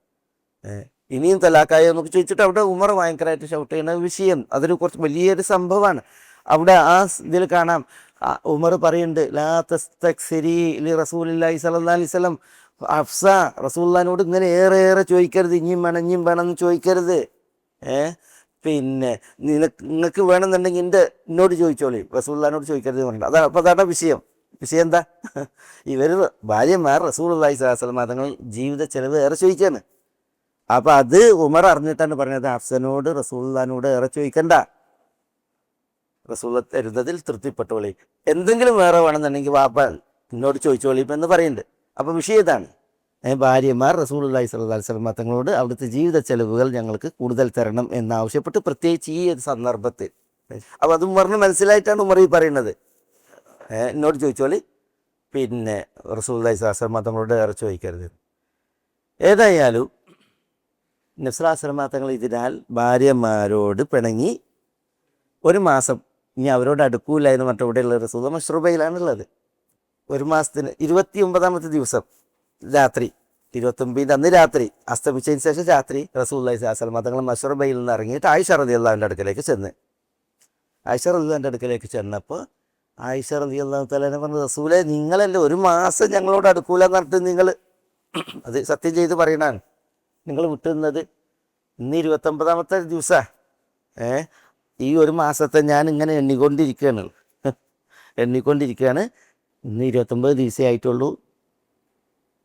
ഇനിയും തലാഖായോ എന്നൊക്കെ ചോദിച്ചിട്ട് അവിടെ ഉമർ ഭയങ്കരമായിട്ട് ഷൗട്ട് ചെയ്യുന്ന വിഷയം. അതൊരു കുറച്ച് വലിയൊരു സംഭവമാണ്. അവിടെ ആ ഇതിൽ കാണാം ഉമർ പറയുന്നുണ്ട് ലാ തസ്തക്സിരി ലി റസൂലില്ലാഹി സ്വല്ലല്ലാഹി അലൈഹി വസല്ലം, ഹഫ്സ റസൂലുള്ളാഹിനോട് ഇങ്ങനെ ഏറെ ചോദിക്കരുത്, ഇനിയും വേണം എന്ന് ചോദിക്കരുത്. നിങ്ങൾക്ക് വേണമെന്നുണ്ടെങ്കിൽ എന്നോട് ചോദിച്ചോളി, റസൂലുള്ളാഹിനോട് ചോദിക്കരുത് പറഞ്ഞു. അതാണ്. അപ്പോൾ അതാണ് വിഷയം എന്താ, ഇവർ ഭാര്യമാർ റസൂലുള്ളാഹി സ്വല്ലല്ലാഹി അലൈഹി വസല്ലം തങ്ങൾ ജീവിത ചെലവ് ഏറെ ചോദിക്കുകയാണ്. അപ്പം അത് ഉമർ അറിഞ്ഞിട്ടാണ് പറഞ്ഞത് ഹഫ്സനോട് റസൂലുള്ളാഹിനോട് ഏറെ ചോദിക്കണ്ട, റസൂലുള്ളാഹി തരുന്നതിൽ തൃപ്തിപ്പെട്ടോളി, എന്തെങ്കിലും വേറെ വേണമെന്നുണ്ടെങ്കിൽ വാപ്പ എന്നോട് ചോദിച്ചോളി എന്ന് പറയുന്നുണ്ട്. അപ്പോൾ വിഷയം ഇതാണ്, ഭാര്യമാർ റസൂലുള്ളാഹി സ്വല്ലല്ലാഹി അലൈഹി വസല്ലം തങ്ങളോട് അവിടുത്തെ ജീവിത ചെലവുകൾ ഞങ്ങൾക്ക് കൂടുതൽ തരണം എന്നാവശ്യപ്പെട്ട്, പ്രത്യേകിച്ച് ഈ ഒരു സന്ദർഭത്തിൽ. അപ്പോൾ അത് ഉമറിന് മനസ്സിലായിട്ടാണ് ഉമർ ഈ പറയുന്നത്, എന്നോട് ചോദിച്ചോളി, റസൂലുള്ളാഹി സ്വല്ലല്ലാഹി അലൈഹി വസല്ലം തങ്ങളോട് ഏറെ ചോദിക്കരുത്. ഏതായാലും നബി സ്വല്ലല്ലാഹു അലൈഹി വസല്ലം തങ്ങൾ ഇതിനാൽ ഭാര്യമാരോട് പിണങ്ങി ഒരു മാസം ഇനി അവരോട് അടുക്കൂല എന്ന് പറഞ്ഞിട്ട് ഇവിടെയുള്ള റസൂലുള്ളാഹി മശ്റൂബയിലാണുള്ളത്. ഒരു മാസത്തിന് 29ാമത്തെ ദിവസം രാത്രി, 29 അന്ന് രാത്രി അസ്തമിച്ചതിന് ശേഷം രാത്രി റസൂലുള്ളാഹി സ്വല്ലല്ലാഹി അലൈഹി വസല്ലം തങ്ങൾ മശ്റൂബയിൽ നിന്ന് ഇറങ്ങിയിട്ട് ആയിഷ റളിയല്ലാഹുവിൻ്റെ അടുക്കലേക്ക് ചെന്നപ്പോൾ ആയിഷ റളിയല്ലാഹു തആല പറഞ്ഞു, റസൂലേ നിങ്ങളല്ലേ ഒരു മാസം ഞങ്ങളോട് അടുക്കൂല എന്ന് പറഞ്ഞിട്ട് നിങ്ങൾ അത് സത്യം ചെയ്ത് പറയണാണ്, നിങ്ങൾ വിട്ടുനിന്നത് ഇന്ന് 29ാമത്തെ ദിവസമാണ്, ഈ ഒരു മാസത്തെ ഞാൻ ഇങ്ങനെ എണ്ണിക്കൊണ്ടിരിക്കുകയാണ്, ഇന്ന് 29 ദിവസമേ ആയിട്ടുള്ളൂ,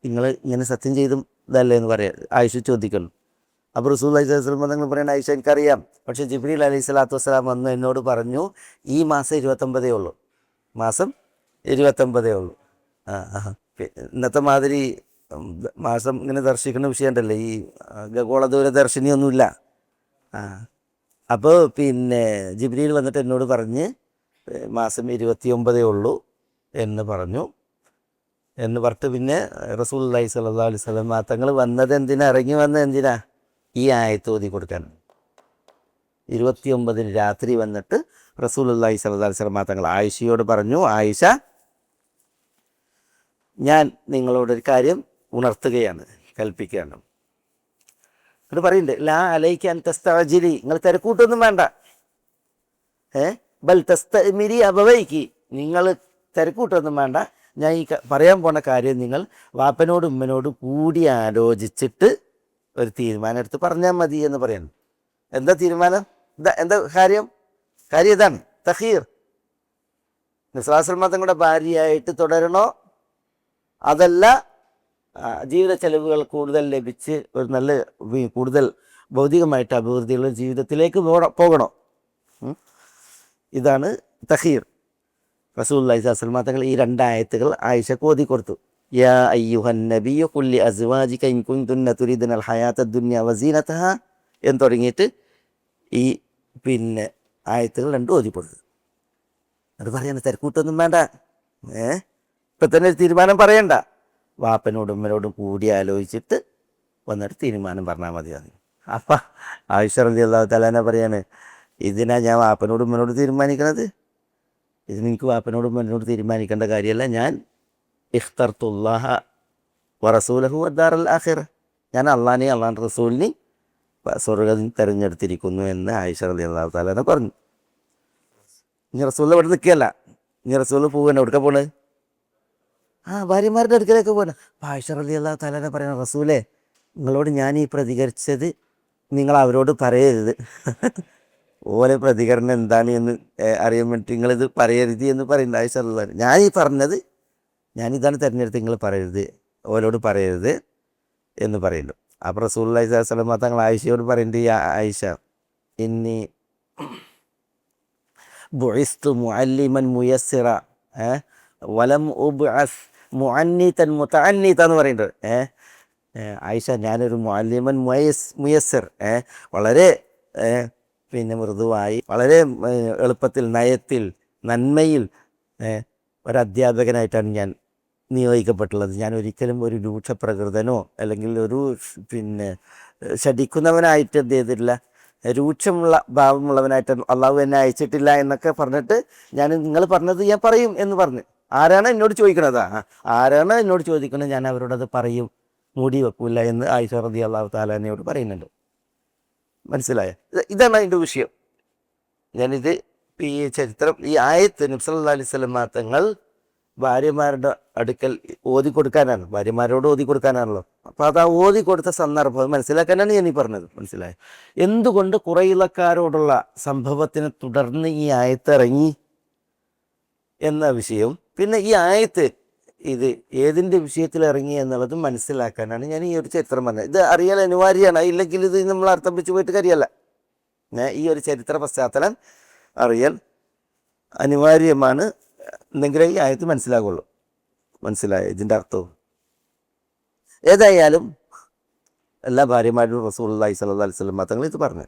നിങ്ങൾ ഇങ്ങനെ സത്യം ചെയ്തും ഇതല്ലേ എന്ന് പറയാം ആയിഷ ചോദിക്കുന്നു. അപ്പോൾ റസൂലുള്ളാഹി സ്വല്ലല്ലാഹി അലൈഹി വസല്ലം തങ്ങൾ പറയണ ആയിഷ എനിക്കറിയാം, പക്ഷേ ജിബ്രീൽ അലൈഹി സ്വലാത്തു വസ്സലാം വന്ന് എന്നോട് പറഞ്ഞു ഈ മാസം 29 ഉള്ളൂ, ഇന്നത്തെ മാതിരി മാസം ഇങ്ങനെ ദർശിക്കുന്ന വിഷയം ഉണ്ടല്ലേ, ഈ ഗോളദൂര ദർശിനിയൊന്നുമില്ല. അപ്പോൾ ജിബ്രീൽ വന്നിട്ട് എന്നോട് പറഞ്ഞ് മാസം 29 ഉള്ളൂ എന്ന് പറഞ്ഞിട്ട് റസൂലുള്ളാഹി സ്വല്ലല്ലാഹു അലൈഹി വസല്ലം തങ്ങൾ ഇറങ്ങി വന്നത് എന്തിനാ, ഈ ആയത്ത് ഓതി കൊടുക്കാൻ. 29 രാത്രി വന്നിട്ട് റസൂലുള്ളാഹി സ്വല്ലല്ലാഹു അലൈഹി വസല്ലം തങ്ങൾ ആയിഷയോട് പറഞ്ഞു, ആയിഷ ഞാൻ നിങ്ങളോടൊരു കാര്യം ഉണർത്തുകയാണ്, കൽപ്പിക്കുകയാണ്. എന്നിട്ട് പറയുന്നുണ്ട് ലാ അലൈക അൻ തസ്തഅജിലി, നിങ്ങൾ തിരക്കൂട്ടൊന്നും വേണ്ട, ബൽ തസ്തഅ്മിരി അബവൈകി, നിങ്ങൾ തിരക്കൂട്ടൊന്നും വേണ്ട, ഞാൻ ഈ പറയാൻ പോണ കാര്യം നിങ്ങൾ വാപ്പനോടും ഉമ്മനോടും കൂടി ആലോചിച്ചിട്ട് ഒരു തീരുമാനം എടുത്ത് പറഞ്ഞാൽ മതി എന്ന് പറയുന്നു. എന്താ തീരുമാനം, എന്താ കാര്യം ഇതാണ് തഖീർ. നബി സ്വല്ലല്ലാഹു അലൈഹി വസല്ലം തങ്ങളുടെ ഭാര്യയായിട്ട് തുടരണോ, അതല്ല ജീവിത ചെലവുകൾ കൂടുതൽ ലഭിച്ച് ഒരു നല്ല കൂടുതൽ ഭൗതികമായിട്ട് അഭിവൃദ്ധിയുള്ള ജീവിതത്തിലേക്ക് പോകണോ. ഇതാണ് തഖീർ. റസൂലുള്ളാഹി സ്വല്ലല്ലാഹു അലൈഹി വസല്ലം തങ്ങൾ ഈ 2 ആയത്തുകൾ ആയിഷക്ക് ഓതി കൊടുത്തു. യാ അയ്യുഹൻ നബിയ്യു ഖുൽ ലി അസ്വാജിക ഇൻ കുൻതുന്ന തുരീദുനൽ ഹയാത്തദ് ദുനിയ വസീനതഹാ എന്ന് തുടങ്ങിയിട്ട് ഈ ആയത്തുകൾ 2 ഓതി കൊടുത്തു. അത് പറയാണ് തിരക്കൂട്ടൊന്നും വേണ്ട, ഇപ്പം തന്നെ ഒരു തീരുമാനം പറയണ്ട, വാപ്പനോടും ഉമ്മനോടും കൂടി ആലോചിച്ചിട്ട് വന്നിട്ട് തീരുമാനം പറഞ്ഞാൽ മതി. അപ്പം ആയിഷ റളിയല്ലാഹു തആല പറയാണ്, ഇതിനാ ഞാൻ വാപ്പനോടും ഉമ്മനോട് തീരുമാനിക്കണത്? ഇതിന് എനിക്ക് വാപ്പനോടും ഉമ്മനോട് തീരുമാനിക്കേണ്ട കാര്യമല്ല. ഞാൻ ഇഖ്തർത്തുല്ലാഹ വറസൂലഹു വദ്ദാറൽ ആഖിറ, ഞാൻ അള്ളാഹിനെയും അള്ളാഹിൻ്റെ റസൂലിനെയും സ്വർഗ്ഗം തിരഞ്ഞെടുത്തിരിക്കുന്നു എന്ന് ആയിഷ റളിയല്ലാഹു തആല പറഞ്ഞു. ഇനി റസൂൽ ഇവിടെ നിൽക്കുകയല്ല, ഇനി റസൂൽ പോവുകയാണ്. എവിടേക്കാണ് പോണത്? ഭാര്യമാരുടെ അടുക്കലേക്ക് പോകണം. അപ്പോൾ ആയിഷ റളിയല്ലാഹു തആല പറയണം, റസൂലേ, നിങ്ങളോട് ഞാൻ ഈ പ്രതികരിച്ചത് നിങ്ങൾ അവരോട് പറയരുത്. ഓരോ പ്രതികരണം എന്താണ് എന്ന് അറിയാൻ വേണ്ടി നിങ്ങളിത് പറയരുത് എന്ന് പറയുന്നത് ആയിഷ റളിയല്ലാഹു തആല. ഞാൻ ഈ പറഞ്ഞത്, ഞാനിതാണ് തിരഞ്ഞെടുത്ത്, നിങ്ങൾ പറയരുത്, ഓരോട് പറയരുത് എന്ന് പറയുന്നു. അപ്പോൾ റസൂലുള്ളാഹി സ്വല്ലല്ലാഹു അലൈഹി വസല്ലം തങ്ങൾ ആയിഷയോട് പറയുന്നുണ്ട്, യാ ആയിഷ ഇന്നി ബുഇസ്തു മുഅല്ലിമൻ മുയസ്സിറ വലം ഉബ്അസ് മുഅന്നീതൻ മുതഅന്നീത എന്ന് പറയുന്നുണ്ട്. ആയിഷ, ഞാനൊരു മുഅല്ലിമൻ മുയസ്സിർ, വളരെ മൃദുവായി, വളരെ എളുപ്പത്തിൽ, നയത്തിൽ, നന്മയിൽ ഒരധ്യാപകനായിട്ടാണ് ഞാൻ നിയോഗിക്കപ്പെട്ടുള്ളത്. ഞാൻ ഒരിക്കലും ഒരു രൂക്ഷപ്രകൃതനോ അല്ലെങ്കിൽ ഒരു ശഠിക്കുന്നവനായിട്ട് എന്ത് ചെയ്തിട്ടില്ല, രൂക്ഷമുള്ള ഭാവമുള്ളവനായിട്ട് അള്ളാഹു എന്നെ അയച്ചിട്ടില്ല എന്നൊക്കെ പറഞ്ഞിട്ട് നിങ്ങൾ പറഞ്ഞത് ഞാൻ പറയും എന്ന് പറഞ്ഞു. ആരാണ് എന്നോട് ചോദിക്കണത്? ആരാണ് എന്നോട് ചോദിക്കണത് ഞാൻ അവരോടത് പറയും, മൂടി വെക്കൂല എന്ന് ആയിഷ റളിയല്ലാഹു തആല എന്നോട് പറയുന്നുണ്ട്. മനസ്സിലായ? ഇതാണ് അതിൻ്റെ വിഷയം. ഞാനിത് ഈ ചരിത്രം, ഈ ആയത്ത് നബി സല്ലല്ലാഹു അലൈഹി വസല്ലം തങ്ങൾ ഭാര്യമാരുടെ അടുക്കൽ ഓതി കൊടുക്കാനാണ്, ഭാര്യമാരോട് ഓതി കൊടുക്കാനാണല്ലോ. അപ്പോൾ അത് ആ ഓതി കൊടുത്ത സന്ദർഭം മനസ്സിലാക്കാനാണ് ഞാൻ ഈ പറഞ്ഞത്. മനസ്സിലായോ? എന്തുകൊണ്ട് കുറയിലക്കാരോടുള്ള സംഭവത്തിനെ തുടർന്ന് ഈ ആയത്ത് ഇറങ്ങി എന്ന വിഷയവും, പിന്നെ ഈ ആയത്ത് ഇത് ഏതിൻ്റെ വിഷയത്തിൽ ഇറങ്ങി എന്നുള്ളതും മനസ്സിലാക്കാനാണ് ഞാൻ ഈ ഒരു ചരിത്രം പറഞ്ഞത്. ഇത് അറിയാൻ അനിവാര്യമാണ്, ഇല്ലെങ്കിൽ ഇത് നമ്മൾ അർത്ഥം വെച്ച് പോയിട്ട് കാര്യമല്ല. ഈ ഒരു ചരിത്ര പശ്ചാത്തലം അറിയാൻ അനിവാര്യമാണ്, എന്നെങ്കിലേ ഈ ആയത്ത് മനസ്സിലാകുള്ളൂ. മനസ്സിലായോ ഇതിൻ്റെ അർത്ഥവും? ഏതായാലും എല്ലാ ഭാര്യമാരും റസൂലുള്ളാഹി സ്വല്ലല്ലാഹു അലൈഹി വസല്ലം തങ്ങൾ ഇത് പറഞ്ഞു.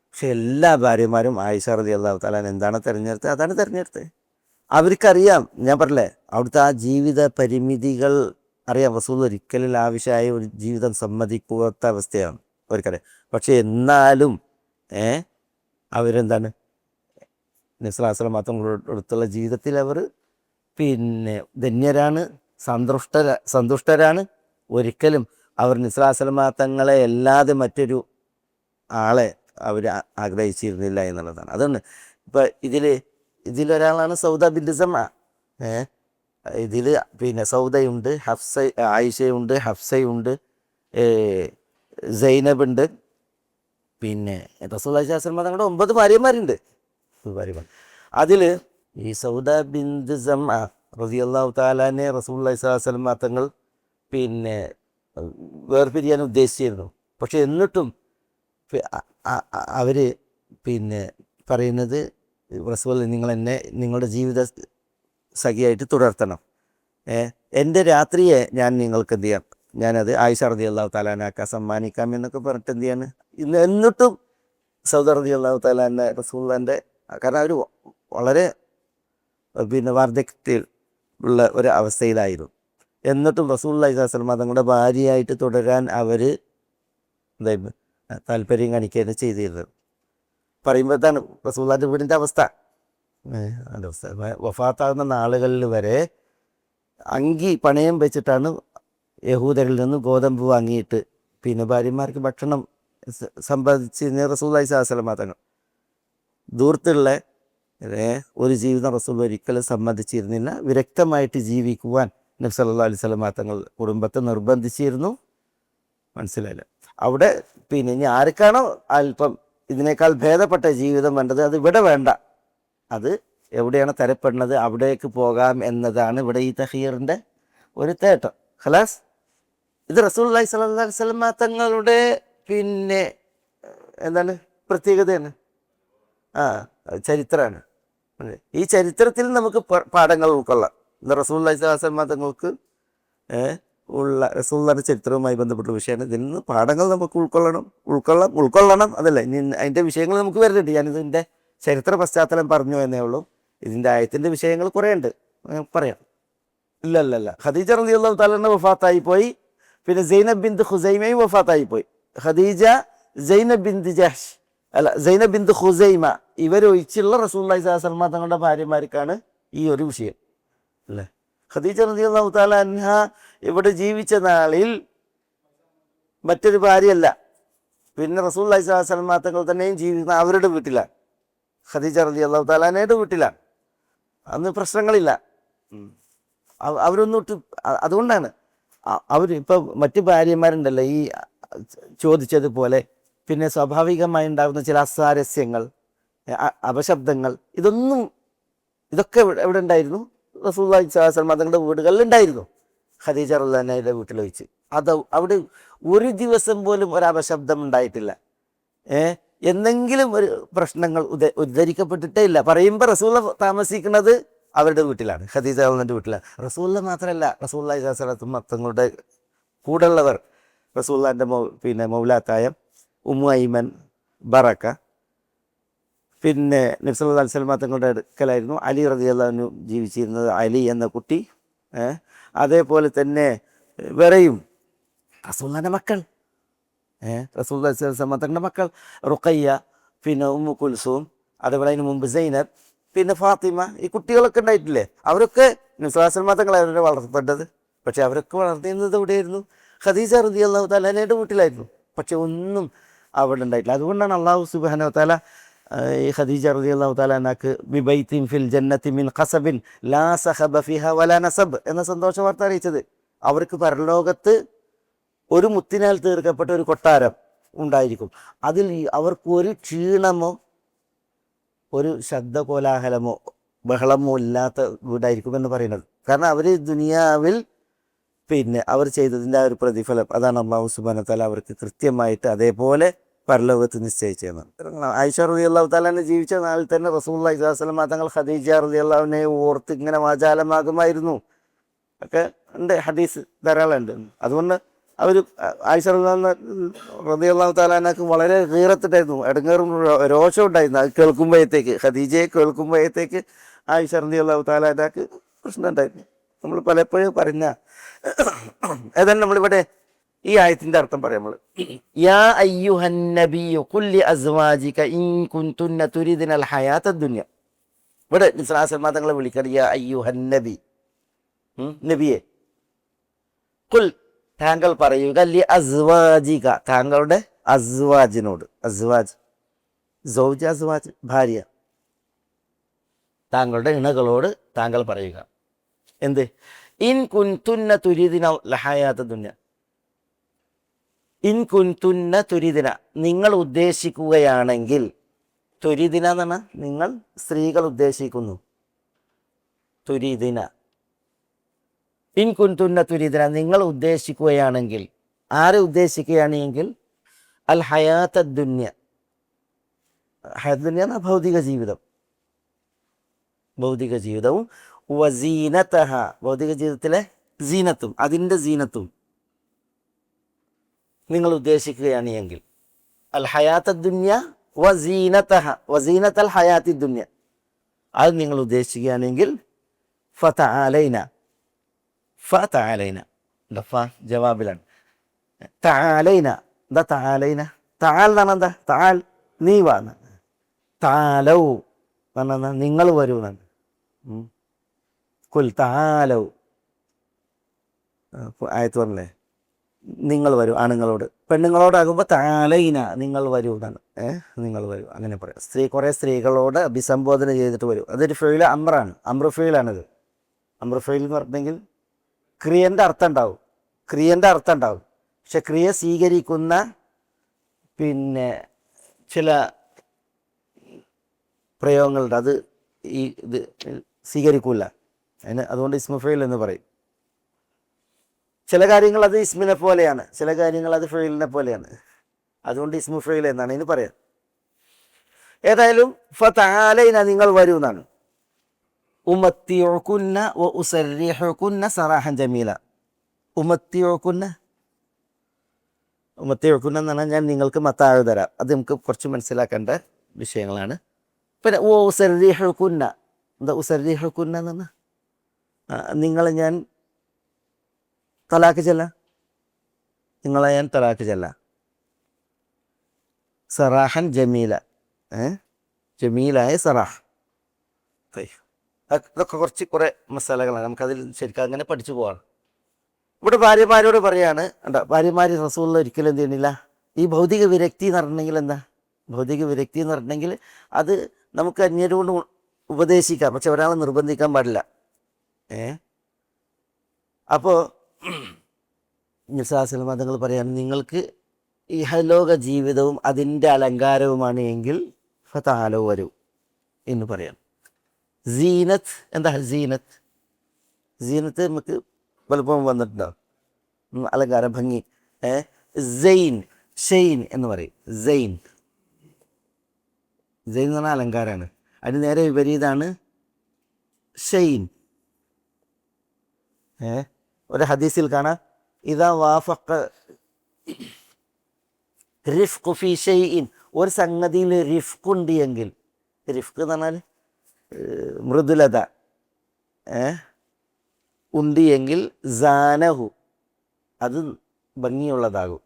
പക്ഷെ എല്ലാ ഭാര്യമാരും ആയിഷ റളിയല്ലാഹു തആല എന്താണ് തിരഞ്ഞെടുത്തത്? അതാണ് തിരഞ്ഞെടുത്തത്. അവർക്കറിയാം, ഞാൻ പറഞ്ഞില്ലേ, അവിടുത്തെ ആ ജീവിത പരിമിതികൾ അറിയാം. റസൂൽ ഒരിക്കലും ആവശ്യമായ ഒരു ജീവിതം സമ്മതിക്കാത്ത അവസ്ഥയാണ് അവർക്കറിയാം. പക്ഷെ എന്നാലും അവരെന്താണ്, നബി സ്വല്ലല്ലാഹു അലൈഹി വസല്ലം മാത്രമുള്ള ജീവിതത്തിൽ അവർ ധന്യരാണ്, സന്തുഷ്ടരാണ്. ഒരിക്കലും അവർ നബി സ്വല്ലല്ലാഹു അലൈഹി വസല്ലം തങ്ങളെ അല്ലാതെ മറ്റൊരു ആളെ അവർ ആഗ്രഹിച്ചിരുന്നില്ല എന്നുള്ളതാണ്. അതുകൊണ്ട് ഇപ്പം ഇതിലൊരാളാണ് സൗദ ബിൻത് സമ്അ. ഇതിൽ സൗദയുണ്ട്, ആയിഷയുണ്ട്, ഹഫ്സയുണ്ട്, സൈനബുണ്ട്, റസൂലുള്ളാഹി സ്വല്ലല്ലാഹു അലൈഹി വസല്ലം തങ്ങളുടെ 9 ഭാര്യമാരുണ്ട്. അതിൽ ഈ സൗദ ബിൻത് സമ്അ റളിയല്ലാഹു തആലയെ റസൂലുള്ളാഹി സ്വല്ലല്ലാഹു അലൈഹി വസല്ലം തങ്ങൾ വേർപിരിയാൻ ഉദ്ദേശിച്ചിരുന്നു. പക്ഷെ എന്നിട്ടും അവർ പറയുന്നത്, റസൂൽ നിങ്ങൾ എന്നെ നിങ്ങളുടെ ജീവിത സഖിയായിട്ട് തുടർത്തണം, എൻ്റെ രാത്രിയെ ഞാൻ നിങ്ങൾക്ക് എന്ത് ചെയ്യാം, ഞാനത് ആയിഷ റളിയല്ലാഹു തആല അൻഹ സമ്മാനിക്കാം എന്നൊക്കെ പറഞ്ഞിട്ട് എന്ത് ചെയ്യാണ്. എന്നിട്ടും സൗദ റളിയല്ലാഹു തആല അൻഹ റസൂലുള്ളാഹിൻ്റെ, കാരണം അവർ വളരെ വാർദ്ധക്യത്തിൽ ഉള്ള ഒരു അവസ്ഥയിലായിരുന്നു. എന്നിട്ടും റസൂലുള്ളാഹി സ്വല്ലല്ലാഹു അലൈഹി വസല്ലം തങ്ങളുടെ ഭാര്യയായിട്ട് തുടരാൻ അവർ എന്തായിരുന്നു താല്പര്യം കാണിക്കുകയാണ് ചെയ്തിരുന്നത്. പറയുമ്പോൾ എന്താണ് റസൂലുള്ളാഹിൻ്റെ വീടിൻ്റെ അവസ്ഥ? വഫാത്താകുന്ന നാളുകളിൽ വരെ അങ്കി പണയം വെച്ചിട്ടാണ് യഹൂദരിൽ നിന്ന് ഗോതമ്പ് വാങ്ങിയിട്ട് ഭാര്യമാർക്ക് ഭക്ഷണം സമ്പാദിച്ചിരുന്ന റസൂലുള്ളാഹി സ്വല്ലല്ലാഹു അലൈഹി വസല്ലം തങ്ങൾ. ദൂരത്തുള്ള ഒരു ജീവിതം റസൂൽ ഒരിക്കലും സമ്മതിച്ചിരുന്നില്ല. വിരക്തമായിട്ട് ജീവിക്കുവാൻ നബി സല്ലല്ലാഹു അലൈഹി വസല്ലം തങ്ങൾ കുടുംബത്തെ നിർബന്ധിച്ചിരുന്നു. മനസ്സിലായില്ല? അവിടെ ഇനി ആർക്കാണോ അല്പം ഇതിനേക്കാൾ ഭേദപ്പെട്ട ജീവിതം വേണ്ടത്, അത് ഇവിടെ വേണ്ട, അത് എവിടെയാണ് തരപ്പെടുന്നത് അവിടേക്ക് പോകാം എന്നതാണ് ഇവിടെ ഈ തഖീറിൻ്റെ ഒരു തേട്ടം. ഖലാസ്. ഇത് റസൂലുള്ളാഹി സ്വല്ലല്ലാഹു അലൈഹി വസല്ലം തങ്ങളുടെ പിന്നെ എന്താണ് പ്രത്യേകതയാണ്. ചരിത്രമാണ്. ഈ ചരിത്രത്തിൽ നമുക്ക് പാഠങ്ങൾ ഉൾക്കൊള്ളാം. റസൂലുള്ളാഹി സ്വല്ലല്ലാഹു അലൈഹി വസല്ലം തങ്ങൾക്ക് ഉള്ള റസൂലുള്ളാഹിയുടെ ചരിത്രവുമായി ബന്ധപ്പെട്ട വിഷയമാണ്. ഇതിൽ നിന്ന് പാഠങ്ങൾ നമുക്ക് ഉൾക്കൊള്ളണം അതല്ലേ. അതിൻ്റെ വിഷയങ്ങൾ നമുക്ക് വരുന്നുണ്ട്. ഞാനിതിൻ്റെ ചരിത്ര പശ്ചാത്തലം പറഞ്ഞു എന്നേ ഉള്ളൂ. ഇതിൻ്റെ ആയത്തിൻ്റെ വിഷയങ്ങൾ കുറേ ഉണ്ട്, പറയാം. ഇല്ല ഖദീജ റളിയല്ലാഹു തആല വഫാത്തായി പോയി. പിന്നെ സൈനബ് ബിന്ത് ഖുസൈമയും വഫാത്തായി പോയി. ഖദീജ, സൈനബ് ബിന്ത് ജഹ്ഷ് സൈനബ് ബിന്ത് ഖുസൈമ ഇവരൊഴിച്ചുള്ള റസൂലുള്ളാഹി സ്വല്ലല്ലാഹു അലൈഹി വസല്ലം തങ്ങളുടെ ഭാര്യമാർക്കാണ് ഈ ഒരു വിഷയം അല്ലേ. ഖദീജ റളിയല്ലാഹു തആല അൻഹ ഇവിടെ ജീവിച്ച നാളിൽ മറ്റൊരു ഭാര്യയല്ല. പിന്നെ റസൂലുള്ളാഹി സ്വല്ലല്ലാഹു അലൈഹി വസല്ലം തങ്ങൾ തന്നെയും ജീവിക്കുന്ന അവരുടെ വീട്ടിലാണ്. ഖദീജ റളിയല്ലാഹു തആല അൻഹയുടെ വീട്ടിലാണ്. അന്ന് പ്രശ്നങ്ങളില്ല. അവരൊന്നും അതുകൊണ്ടാണ് അവർ ഇപ്പം മറ്റ് ഭാര്യമാരുണ്ടല്ലോ ഈ ചോദിച്ചതുപോലെ പിന്നെ സ്വാഭാവികമായി ഉണ്ടാകുന്ന ചില അസ്വാരസ്യങ്ങൾ, അപശബ്ദങ്ങൾ, ഇതൊക്കെ എവിടെ ഉണ്ടായിരുന്നു? റസൂലുള്ളാഹി സ്വല്ലല്ലാഹു അലൈഹി വസല്ലം തങ്ങളുടെ വീടുകളിൽ ഉണ്ടായിരുന്നു. ഖദീജ റളിയല്ലാഹു അൻഹയുടെ വീട്ടിൽ വെച്ച് അവിടെ ഒരു ദിവസം പോലും ഒരു അപശബ്ദം ഉണ്ടായിട്ടില്ല. എന്തെങ്കിലും ഒരു പ്രശ്നങ്ങൾ ഉദ്ധരിക്കപ്പെട്ടിട്ടേ ഇല്ല. പറയുമ്പോൾ റസൂലുള്ളാഹി താമസിക്കുന്നത് അവരുടെ വീട്ടിലാണ്, ഖദീജ റളിയല്ലാഹുവിൻ്റെ വീട്ടിലാണ്. റസൂലുള്ളാഹി മാത്രമല്ല, റസൂലുള്ളാഹി സ്വല്ലല്ലാഹു അലൈഹി വസല്ലം തങ്ങളുടെ കൂടെയുള്ളവർ റസൂലുള്ളാഹിൻ്റെ പിന്നെ മൗലാത്തായ ഉമ്മു ഐമൻ, ബറക്ക, പിന്നെ നബി സല്ലല്ലാഹു അലൈഹി വസല്ലം തങ്ങളുടെ അടുക്കലായിരുന്നു അലി റളിയല്ലാഹു അൻഹു ജീവിച്ചിരുന്നത്, അലി എന്ന കുട്ടി. അതേപോലെ തന്നെ വേറെയും റസൂലുള്ളാഹിൻ്റെ മക്കൾ, റസൂലുള്ളാഹി സ്വല്ലല്ലാഹു അലൈഹി വസല്ലം തങ്ങളുടെ മക്കൾ റുഖയ്യ, പിന്നെ ഉമ്മു കുൽസൂം, അതേപോലെ അതിന് മുമ്പ് സൈനബ്, പിന്നെ ഫാത്തിമ, ഈ കുട്ടികളൊക്കെ ഉണ്ടായിട്ടില്ലേ? അവരൊക്കെ നബി സല്ലല്ലാഹു അലൈഹി വസല്ലം തങ്ങളായിരുന്നു വളർത്തപ്പെട്ടത്. പക്ഷെ അവരൊക്കെ വളർത്തിയിരുന്നത് എവിടെയായിരുന്നു? ഖദീജ റളിയല്ലാഹു തആല അൻഹയുടെ വീട്ടിലായിരുന്നു. പക്ഷെ ഒന്നും അവിടെ ഉണ്ടായിട്ടില്ല. അതുകൊണ്ടാണ് അല്ലാഹു സുബ്ഹാനഹു വ തആല ഈ ഖദീജ റളിയല്ലാഹു തആല അൻഹക്ക് ബിബൈത്തിൻ ഫിൽ ജന്നത്തി മിൻ ഖസബിൻ ലാ സഖബ ഫിഹാ വലാ നസബ് എന്ന സന്തോഷ വാർത്ത അറിയിച്ചത്. അവർക്ക് പരലോകത്ത് ഒരു മുത്തിനാൽ തീർക്കപ്പെട്ട ഒരു കൊട്ടാരം ഉണ്ടായിരിക്കും. അതിൽ അവർക്ക് ഒരു ക്ഷീണമോ ഒരു ശബ്ദകോലാഹലമോ ബഹളമോ ഇല്ലാത്ത വീടായിരിക്കും എന്ന് പറയുന്നത്. കാരണം അവർ ദുനിയാവിൽ പിന്നെ അവർ ചെയ്തതിൻ്റെ ആ ഒരു പ്രതിഫലം അതാണ് അല്ലാഹു സുബ്ഹാനഹു വ തആല അവർക്ക് കൃത്യമായിട്ട് അതേപോലെ പരലോകത്ത് നിശ്ചയിച്ചതെന്ന്. ആയിഷ റളിയല്ലാഹു തആല ജീവിച്ച നാളിൽ തന്നെ റസൂലുള്ളാഹി സ്വല്ലല്ലാഹു അലൈഹി വസല്ലം തങ്ങൾ ഖദീജ റളിയല്ലാഹു അൻഹയെ ഓർത്ത് ഇങ്ങനെ വാചാലമാകുമായിരുന്നു ഒക്കെ ഉണ്ട്, ഹദീസ് ധാരാളം ഉണ്ട്. അതുകൊണ്ട് അവർ ആയിഷ റളിയല്ലാഹു തആല അൻഹക്ക് വളരെ ഗീറത്തിട്ടായിരുന്നു, ഇടങ്ങേറും രോഷം ഉണ്ടായിരുന്നു. അത് കേൾക്കുമ്പോഴത്തേക്ക്, ഖദീജയെ കേൾക്കുമ്പോഴത്തേക്ക് ആയിഷ റളിയല്ലാഹു തആല അൻഹക്ക് പ്രശ്നം ഉണ്ടായിരുന്നു. നമ്മൾ പലപ്പോഴും പറഞ്ഞ ഏതായാലും നമ്മളിവിടെ ഈ ആയത്തിൻ്റെ അർത്ഥം പറയാം. നമ്മൾ യാ അയ്യുഹൻ നബിയ്യു ഖുൽ ലി അസ്വാജിക ഇൻ കുൻതുന്ന തുരിദിനൽ ഹയാത്തദ് ദുനിയ. ഇവിടെ നബി സല്ലല്ലാഹു അലൈഹി വസല്ലം തങ്ങളെ വിളിക്കണം യാ അയ്യുഹൻ നബി, നബിയെ. ഖുൽ താങ്കൾ പറയുക, ലി അസ്വാജിക താങ്കളുടെ അസ്വാജിനോട്, അസ്വാജ് സൗജ, അസ്വാജ് ഭാര്യ, താങ്കളുടെ ഇണകളോട് താങ്കൾ പറയുക എന്ത്? ഇൻ കുൻതുന്ന തുരിദിന ലഹയാത്ത ദുനിയ, ഇൻ കുൻതുന്ന തുരിദിന നിങ്ങൾ ഉദ്ദേശിക്കുകയാണെങ്കിൽ, തുരിദിന എന്ന് പറഞ്ഞാൽ നിങ്ങൾ സ്ത്രീകൾ ഉദ്ദേശിക്കുന്നു, തുരിദിന. ഇൻ കുൻതുന്ന തുരിദിന നിങ്ങൾ ഉദ്ദേശിക്കുകയാണെങ്കിൽ, ആരെ ഉദ്ദേശിക്കുകയാണെങ്കിൽ? അൽ ഹയാത്ത ദുന്യ, ഹയാത്ത് ദുന്യ എന്ന ഭൗതിക ജീവിതം, ഭൗതിക ജീവിതവും വസീനതഹ ഭൗതിക ജീവിതത്തിലെ സീനത്തും അതിൻ്റെ സീനത്തും നിങ്ങൾ ഉദ്ദേശിക്കുകയാണ് എങ്കിൽ, അൽ ഹയാത്ത ദുന്യ വസീനതഹ വസീനത്തൽ ഹയാത്തി ദുന്യ അത് നിങ്ങൾ ഉദ്ദേശിക്കുകയാണെങ്കിൽ ഫതആലൈന, ഫതആലൈന ജവാബിലാണ്. തആലൈന എന്താ? തആലൈന തആൽ എന്നാണ് എന്താ? തആൽ നീ വാ, തആലൗ എന്നാ നിങ്ങൾ വരൂ എന്നാണ്. കുൽ തആലൗ ആയത്ത് പറഞ്ഞല്ലേ, നിങ്ങൾ വരൂ ആണുങ്ങളോട്. പെണ്ണുങ്ങളോടാകുമ്പോൾ തആലൈന നിങ്ങൾ വരൂ എന്നാണ്. നിങ്ങൾ വരൂ അങ്ങനെ പറയാം. കുറേ സ്ത്രീകളോട് അഭിസംബോധന ചെയ്തിട്ട് വരൂ. അതൊരു ഫെയിൽ അമ്രാണ്, അമ്ര ഫെയിലാണിത്. അമ്ര ഫെയിൽ എന്ന് പറഞ്ഞെങ്കിൽ ക്രിയൻ്റെ അർത്ഥം ഉണ്ടാവും, ക്രിയൻ്റെ അർത്ഥം ഉണ്ടാവും. പക്ഷെ ക്രിയ സ്വീകരിക്കുന്ന പിന്നെ ചില പ്രയോഗങ്ങളുണ്ട്, അത് ഇത് സ്വീകരിക്കൂല. അതുകൊണ്ട് ഇസ്മു ഫെയിൽ എന്ന് പറയും. ചില കാര്യങ്ങൾ അത് ഇസ്മിനെ പോലെയാണ്, ചില കാര്യങ്ങൾ അത് ഫെയിലിനെ പോലെയാണ്. അതുകൊണ്ട് ഇസ്മു ഫീൽ എന്നാണ് ഇതിന് പറയാം. ഏതായാലും ഫതആലൈന നിങ്ങൾ വരൂ എന്നാണ്. ഉമത്തിഉകുന്ന വ ഉസർരിഹുകുന്ന സറാഹൻ ജമീല. ഉമത്തിഉകുന്ന ഉമത്തിഉകുന്ന എന്ന് പറഞ്ഞാൽ ഞാൻ നിങ്ങൾക്ക് മത്താഴ് തരാം. അത് നമുക്ക് കുറച്ച് മനസ്സിലാക്കേണ്ട വിഷയങ്ങളാണ്. പിന്നെ ഓ ഉസർരിഹുകുന്ന, എന്താ ഉസർരിഹുകുന്ന എന്ന് പറഞ്ഞാൽ നിങ്ങളെ ഞാൻ തലാക്ക് ചെല്ലാം, നിങ്ങളെ ഞാൻ തലാക്ക് ചെല്ലാം. സറാഹൻ ജമീല, ജമീലായ സറാഹ്. അതൊക്കെ കുറേ മസാലകളാണ്, നമുക്കതിൽ ശരിക്കും അങ്ങനെ പഠിച്ചു പോവാണ്. ഇവിടെ ഭാര്യമാരോട് പറയാണ്, ഭാര്യമാർ റസൂലുള്ള ഒരിക്കലും എന്ത് ചെയ്യണില്ല, ഈ ഭൗതിക വിരക്തി എന്ന് പറഞ്ഞിട്ടുണ്ടെങ്കിൽ എന്താ, ഭൗതിക വിരക്തി എന്ന് പറഞ്ഞിട്ടുണ്ടെങ്കിൽ അത് നമുക്ക് അന്യരോട് ഉപദേശിക്കാം, പക്ഷെ ഒരാളെ നിർബന്ധിക്കാൻ പാടില്ല. അപ്പോൾ നിസാസൽ മതങ്ങൾ പറയാണ്, നിങ്ങൾക്ക് ഇഹലോക ജീവിതവും അതിൻ്റെ അലങ്കാരവുമാണ് എങ്കിൽ ഫതആലൗ വരൂ എന്ന് പറയാം. സീനത്ത്, എന്താ സീനത്ത്? സീനത്ത് നമുക്ക് പലപ്പോഴും വന്നിട്ടുണ്ടാവും, അലങ്കാരം, ഭംഗി. സെയിൻ, ഷെയ്ൻ എന്ന് പറയും. സെയിൻ, സെയിൻ എന്ന് പറഞ്ഞാൽ അലങ്കാരമാണ്. അതിന് നേരെ വിപരീതമാണ് ഷെയ്ൻ. ഒരു ഹദീസിൽ കാണാം, ഇദാ വാഫഖ റിഫ്ഖു ഫി ഷൈഇൻ, ഒരു സംഗതിയിൽ റിഫ്ഖ് ഉണ്ട് എങ്കിൽ, റിഫ്ഖ് എന്ന് പറഞ്ഞാൽ മൃദുലത ഉണ്ട് എങ്കിൽ സാനഹു, അത് ഭംഗിയുള്ളതാകും.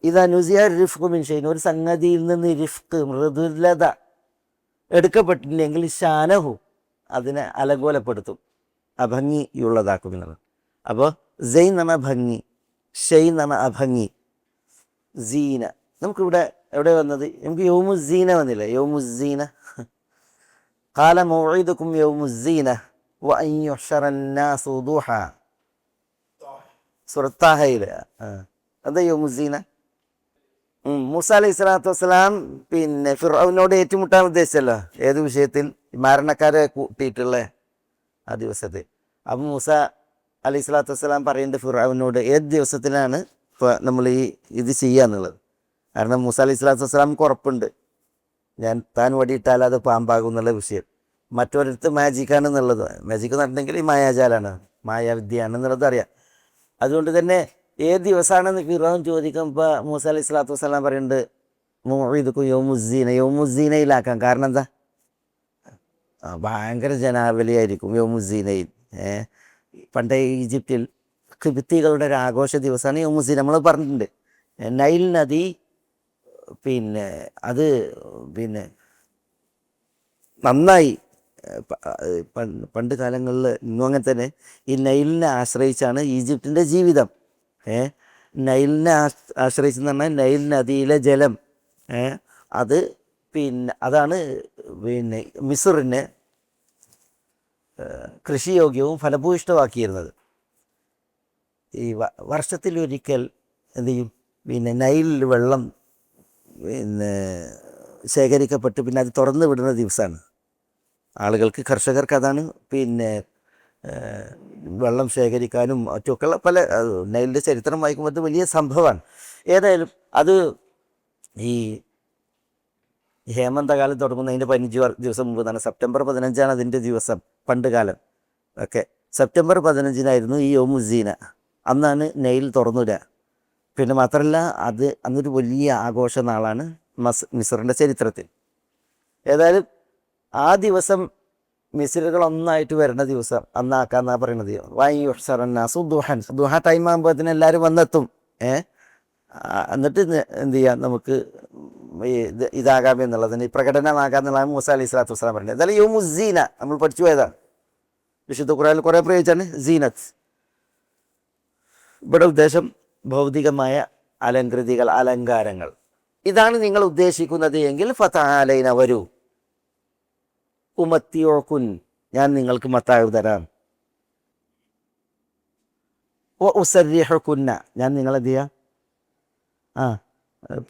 ഇതാ നുസിയ റിഫ്ഖു മിൻ ഷൈഇൻ, ഒരു സംഗതിയിൽ നിന്ന് റിഫ്ഖ്, മൃദുലത എടുക്കപ്പെട്ടിട്ടുണ്ടെങ്കിൽ ഷാനഹു, അതിനെ അലങ്കോലപ്പെടുത്തും, അഭംഗിയുള്ളതാക്കും എന്നുള്ളത്. അപ്പോൾ സെയിൻ എന്ന് പറഞ്ഞാൽ ഭംഗി, ഷെയ്ൻ എന്ന് പറഞ്ഞാൽ അഭംഗി. സീന നമുക്കിവിടെ എവിടെ വന്നത്, നമുക്ക് യൗമുസ്സീന വന്നില്ല. യൗമുസ്സീന ഖാല മൗഇദുകും യൗമുസ്സീന വ അൻ യുഹ്ശറന്നാസു ദുഹാ, സൂറത്ത് താഹയിലെ. എന്താ യൗമുസ്സീന? മൂസ അലൈഹി സ്വലാത്തു വസ്സലാം പിന്നെ ഫിർഔനോട് ഏറ്റുമുട്ടാൻ ഉദ്ദേശിച്ചല്ലോ, ഏത് വിഷയത്തിൽ? മരണക്കാരെ കൂട്ടിയിട്ടുള്ള ആ ദിവസത്തിൽ. അപ്പം മൂസ അലൈഹി സ്വലാത്തു വസ്സലാം പറയുന്നുണ്ട് ഫിർഔനോട്, ഏത് ദിവസത്തിലാണ് ഇപ്പോൾ നമ്മൾ ഇത് ചെയ്യുക എന്നുള്ളത്. കാരണം മൂസ അലൈഹി സ്വലാത്തു വസ്സലാംക്ക് ഉറപ്പുണ്ട്, താൻ വടിയിട്ടാൽ അത് പാമ്പാകും എന്നുള്ള വിഷയം. മറ്റൊരിടത്ത് മാജിക്കാണെന്നുള്ളത്, മാജിക്ക് എന്ന് പറഞ്ഞിട്ടുണ്ടെങ്കിൽ ഈ മായാജാലാണ്, മായാവിദ്യയാണെന്നുള്ളത് അറിയാം. അതുകൊണ്ട് തന്നെ ഏത് ദിവസമാണെന്ന് ഫിർഔൻ ചോദിക്കുമ്പോൾ മൂസ അലൈഹി സ്വലാത്തു വസ്സലാം പറയുന്നുണ്ട് മൗഇദുകും യൗമുസ്സീന, യൗമുസ്സീനയിലാക്കാം. കാരണം എന്താ, ഭയങ്കര ജനാവലിയായിരിക്കും യൗമുസ്സീനയിൽ. പണ്ടേ ഈജിപ്തിൽ ഖിബ്തികളുടെ ഒരു ആഘോഷ ദിവസമാണ് യൗമുസ്സീന. നമ്മൾ പറഞ്ഞിട്ടുണ്ട്, നൈൽ നദി പിന്നെ അത് പിന്നെ നന്നായി പണ്ട് കാലങ്ങളിൽ, ഇന്നും അങ്ങനെ തന്നെ, ഈ നൈലിനെ ആശ്രയിച്ചാണ് ഈജിപ്തിൻ്റെ ജീവിതം. നൈലിനെ ആശ്രയിച്ചെന്ന് പറഞ്ഞാൽ നൈൽ നദിയിലെ ജലം, അത് പിന്നെ അതാണ് പിന്നെ മിസ്റിനെ കൃഷിയോഗ്യവും ഫലഭൂയിഷ്ടമാക്കിയിരുന്നത്. ഈ വർഷത്തിലൊരിക്കൽ എന്ത് ചെയ്യും, പിന്നെ നൈലിൽ വെള്ളം പിന്നെ ശേഖരിക്കപ്പെട്ട് പിന്നെ അത് തുറന്നു വിടുന്ന ദിവസമാണ്. ആളുകൾക്ക്, കർഷകർക്ക് അതാണ് പിന്നെ വെള്ളം ശേഖരിക്കാനും മറ്റുമൊക്കെയുള്ള പല, നൈലിൻ്റെ ചരിത്രം വായിക്കുമ്പോൾ അത് വലിയ സംഭവമാണ്. ഏതായാലും അത് ഈ ഹേമന്തകാലം തുടങ്ങുന്നതിൻ്റെ 15 ദിവസം മുമ്പ് എന്നാണ്, സെപ്റ്റംബർ 15 അതിൻ്റെ ദിവസം. പണ്ട് കാലം ഒക്കെ സെപ്റ്റംബർ 15 ഈ യൗമുസ്സീന. അന്നാണ് നൈൽ തുറന്നുവിടുക. പിന്നെ മാത്രമല്ല, അത് അന്നൊരു വലിയ ആഘോഷ നാളാണ് മിസ്റിൻ്റെ ചരിത്രത്തിൽ. ഏതായാലും ആ ദിവസം മിസ്രുകൾ ഒന്നായിട്ട് വരുന്ന ദിവസം അന്നാക്കാന്നാണ് പറയണത്. വൈസറന്നാസു ദുഹൻ, ദുഹ ടൈം ആകുമ്പോഴത്തേന് എല്ലാവരും വന്നെത്തും. എന്നിട്ട് എന്ത് ചെയ്യാം, നമുക്ക് ഇതാകാം എന്നുള്ളതിന്, പ്രകടനമാകാമെന്നുള്ളതാണ് മൂസ അലൈഹി സ്വലാത്തു വസ്സലാം പറയുന്നത്. അതായത് യൗമുസ്സീന നമ്മൾ പഠിച്ചു പോയതാണ്, വിശുദ്ധ ഖുർആനിൽ കുറേ പ്രയോഗിച്ചാണ് സീനത്ത്. ഇവിടെ ഉദ്ദേശം ഭൗതികമായ അലങ്കൃതികൾ, അലങ്കാരങ്ങൾ. ഇതാണ് നിങ്ങൾ ഉദ്ദേശിക്കുന്നത് എങ്കിൽ ഫതആലൈന വരൂ, ഉമത്തിഉകുൻ, ഞാൻ നിങ്ങൾക്ക് മത്താഴ് തരാം, വ ഉസർരിഹുകുന്ന, ഞാൻ നിങ്ങളെന്ത് ചെയ്യാം,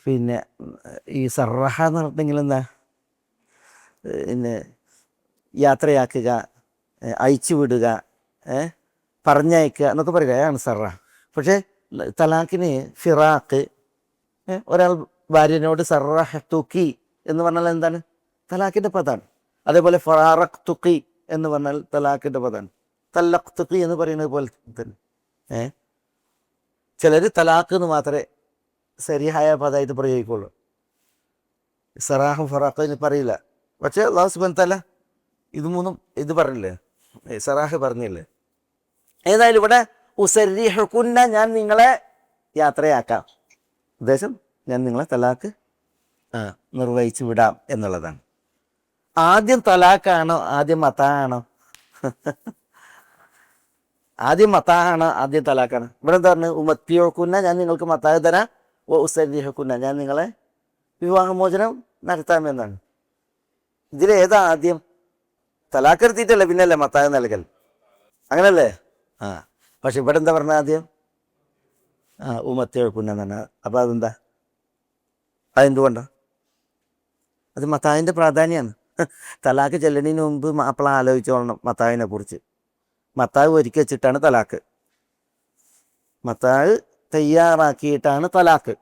പിന്നെ ഈ സറഹ എന്ന് പറഞ്ഞിട്ടുണ്ടെങ്കിൽ എന്താ, പിന്നെ യാത്രയാക്കുക, അയച്ചു വിടുക, പറഞ്ഞയക്കുക എന്നൊക്കെ പറയുക, അതാണ് സറഹ. പക്ഷേ തലാഖിന് ഫിറാഖ്, ഒരാൾ ഭാര്യനോട് സറഹ്തുക്കി എന്ന് പറഞ്ഞാൽ എന്താണ്? തലാഖിൻ്റെ പദമാണ്. അതേപോലെ ഫറാഖ്തുക്കി എന്ന് പറഞ്ഞാൽ തലാഖിൻ്റെ പദമാണ്. തല്ലഖ്തുക്കി എന്ന് പറയുന്നത് പോലെ തന്നെ ചിലർ തലാഖ് എന്ന് മാത്രമേ ശരിയായ പദമായിട്ട് പ്രയോഗിക്കുള്ളൂ. സറാഹും ഫറാഖ് പറയില്ല. പക്ഷേ അല്ലാഹു സുബ്ഹാനഹു വ തആല ഇത് മൂന്നും ഇത് പറഞ്ഞില്ലേ, സറാഹ് പറഞ്ഞില്ലേ. ഏതായാലും ഇവിടെ ഉസരിഹുക്കുന്ന, ഞാൻ നിങ്ങളെ യാത്രയാക്കാം, ഉദ്ദേശം ഞാൻ നിങ്ങളെ തലാക്ക് നിർവഹിച്ചു വിടാം എന്നുള്ളതാണ്. ആദ്യം തലാക്കാണോ ആദ്യം മത്താണോ? ആദ്യം മത്താണോ ആദ്യം തലാക്കാണ്? ഇവിടെ എന്താ പറഞ്ഞത്? ഉമത്തിയോക്കുന്ന, ഞാൻ നിങ്ങൾക്ക് മത്താഹ് തരാം, ഉസരിഹുക്കുന്ന, ഞാൻ നിങ്ങളെ വിവാഹമോചനം നടത്താമെന്നാണ്. ഇതിലേതാ ആദ്യം? തലാക്ക് എടുത്തിട്ടല്ലേ പിന്നല്ലേ മത്താഹ് നൽകൽ, അങ്ങനല്ലേ? പക്ഷെ ഇവിടെ എന്താ പറഞ്ഞ ആദ്യം? ഉമത്തിയോക്കുന്ന എന്നാണ്. അപ്പം അതെന്താ? അതെന്തുകൊണ്ടാണ്? അത് മത്താഹിൻ്റെ പ്രാധാന്യമാണ്. തലാക്ക് ചെല്ലണതിന് മുമ്പ് മാപ്പിള ആലോചിച്ചോളണം മത്താഹിനെ കുറിച്ച്. മത്താഹ് ഒരുക്കി വെച്ചിട്ടാണ് തലാക്ക്. മത്താഹ് തയ്യാറാക്കിയിട്ടാണ് തലാക്ക്.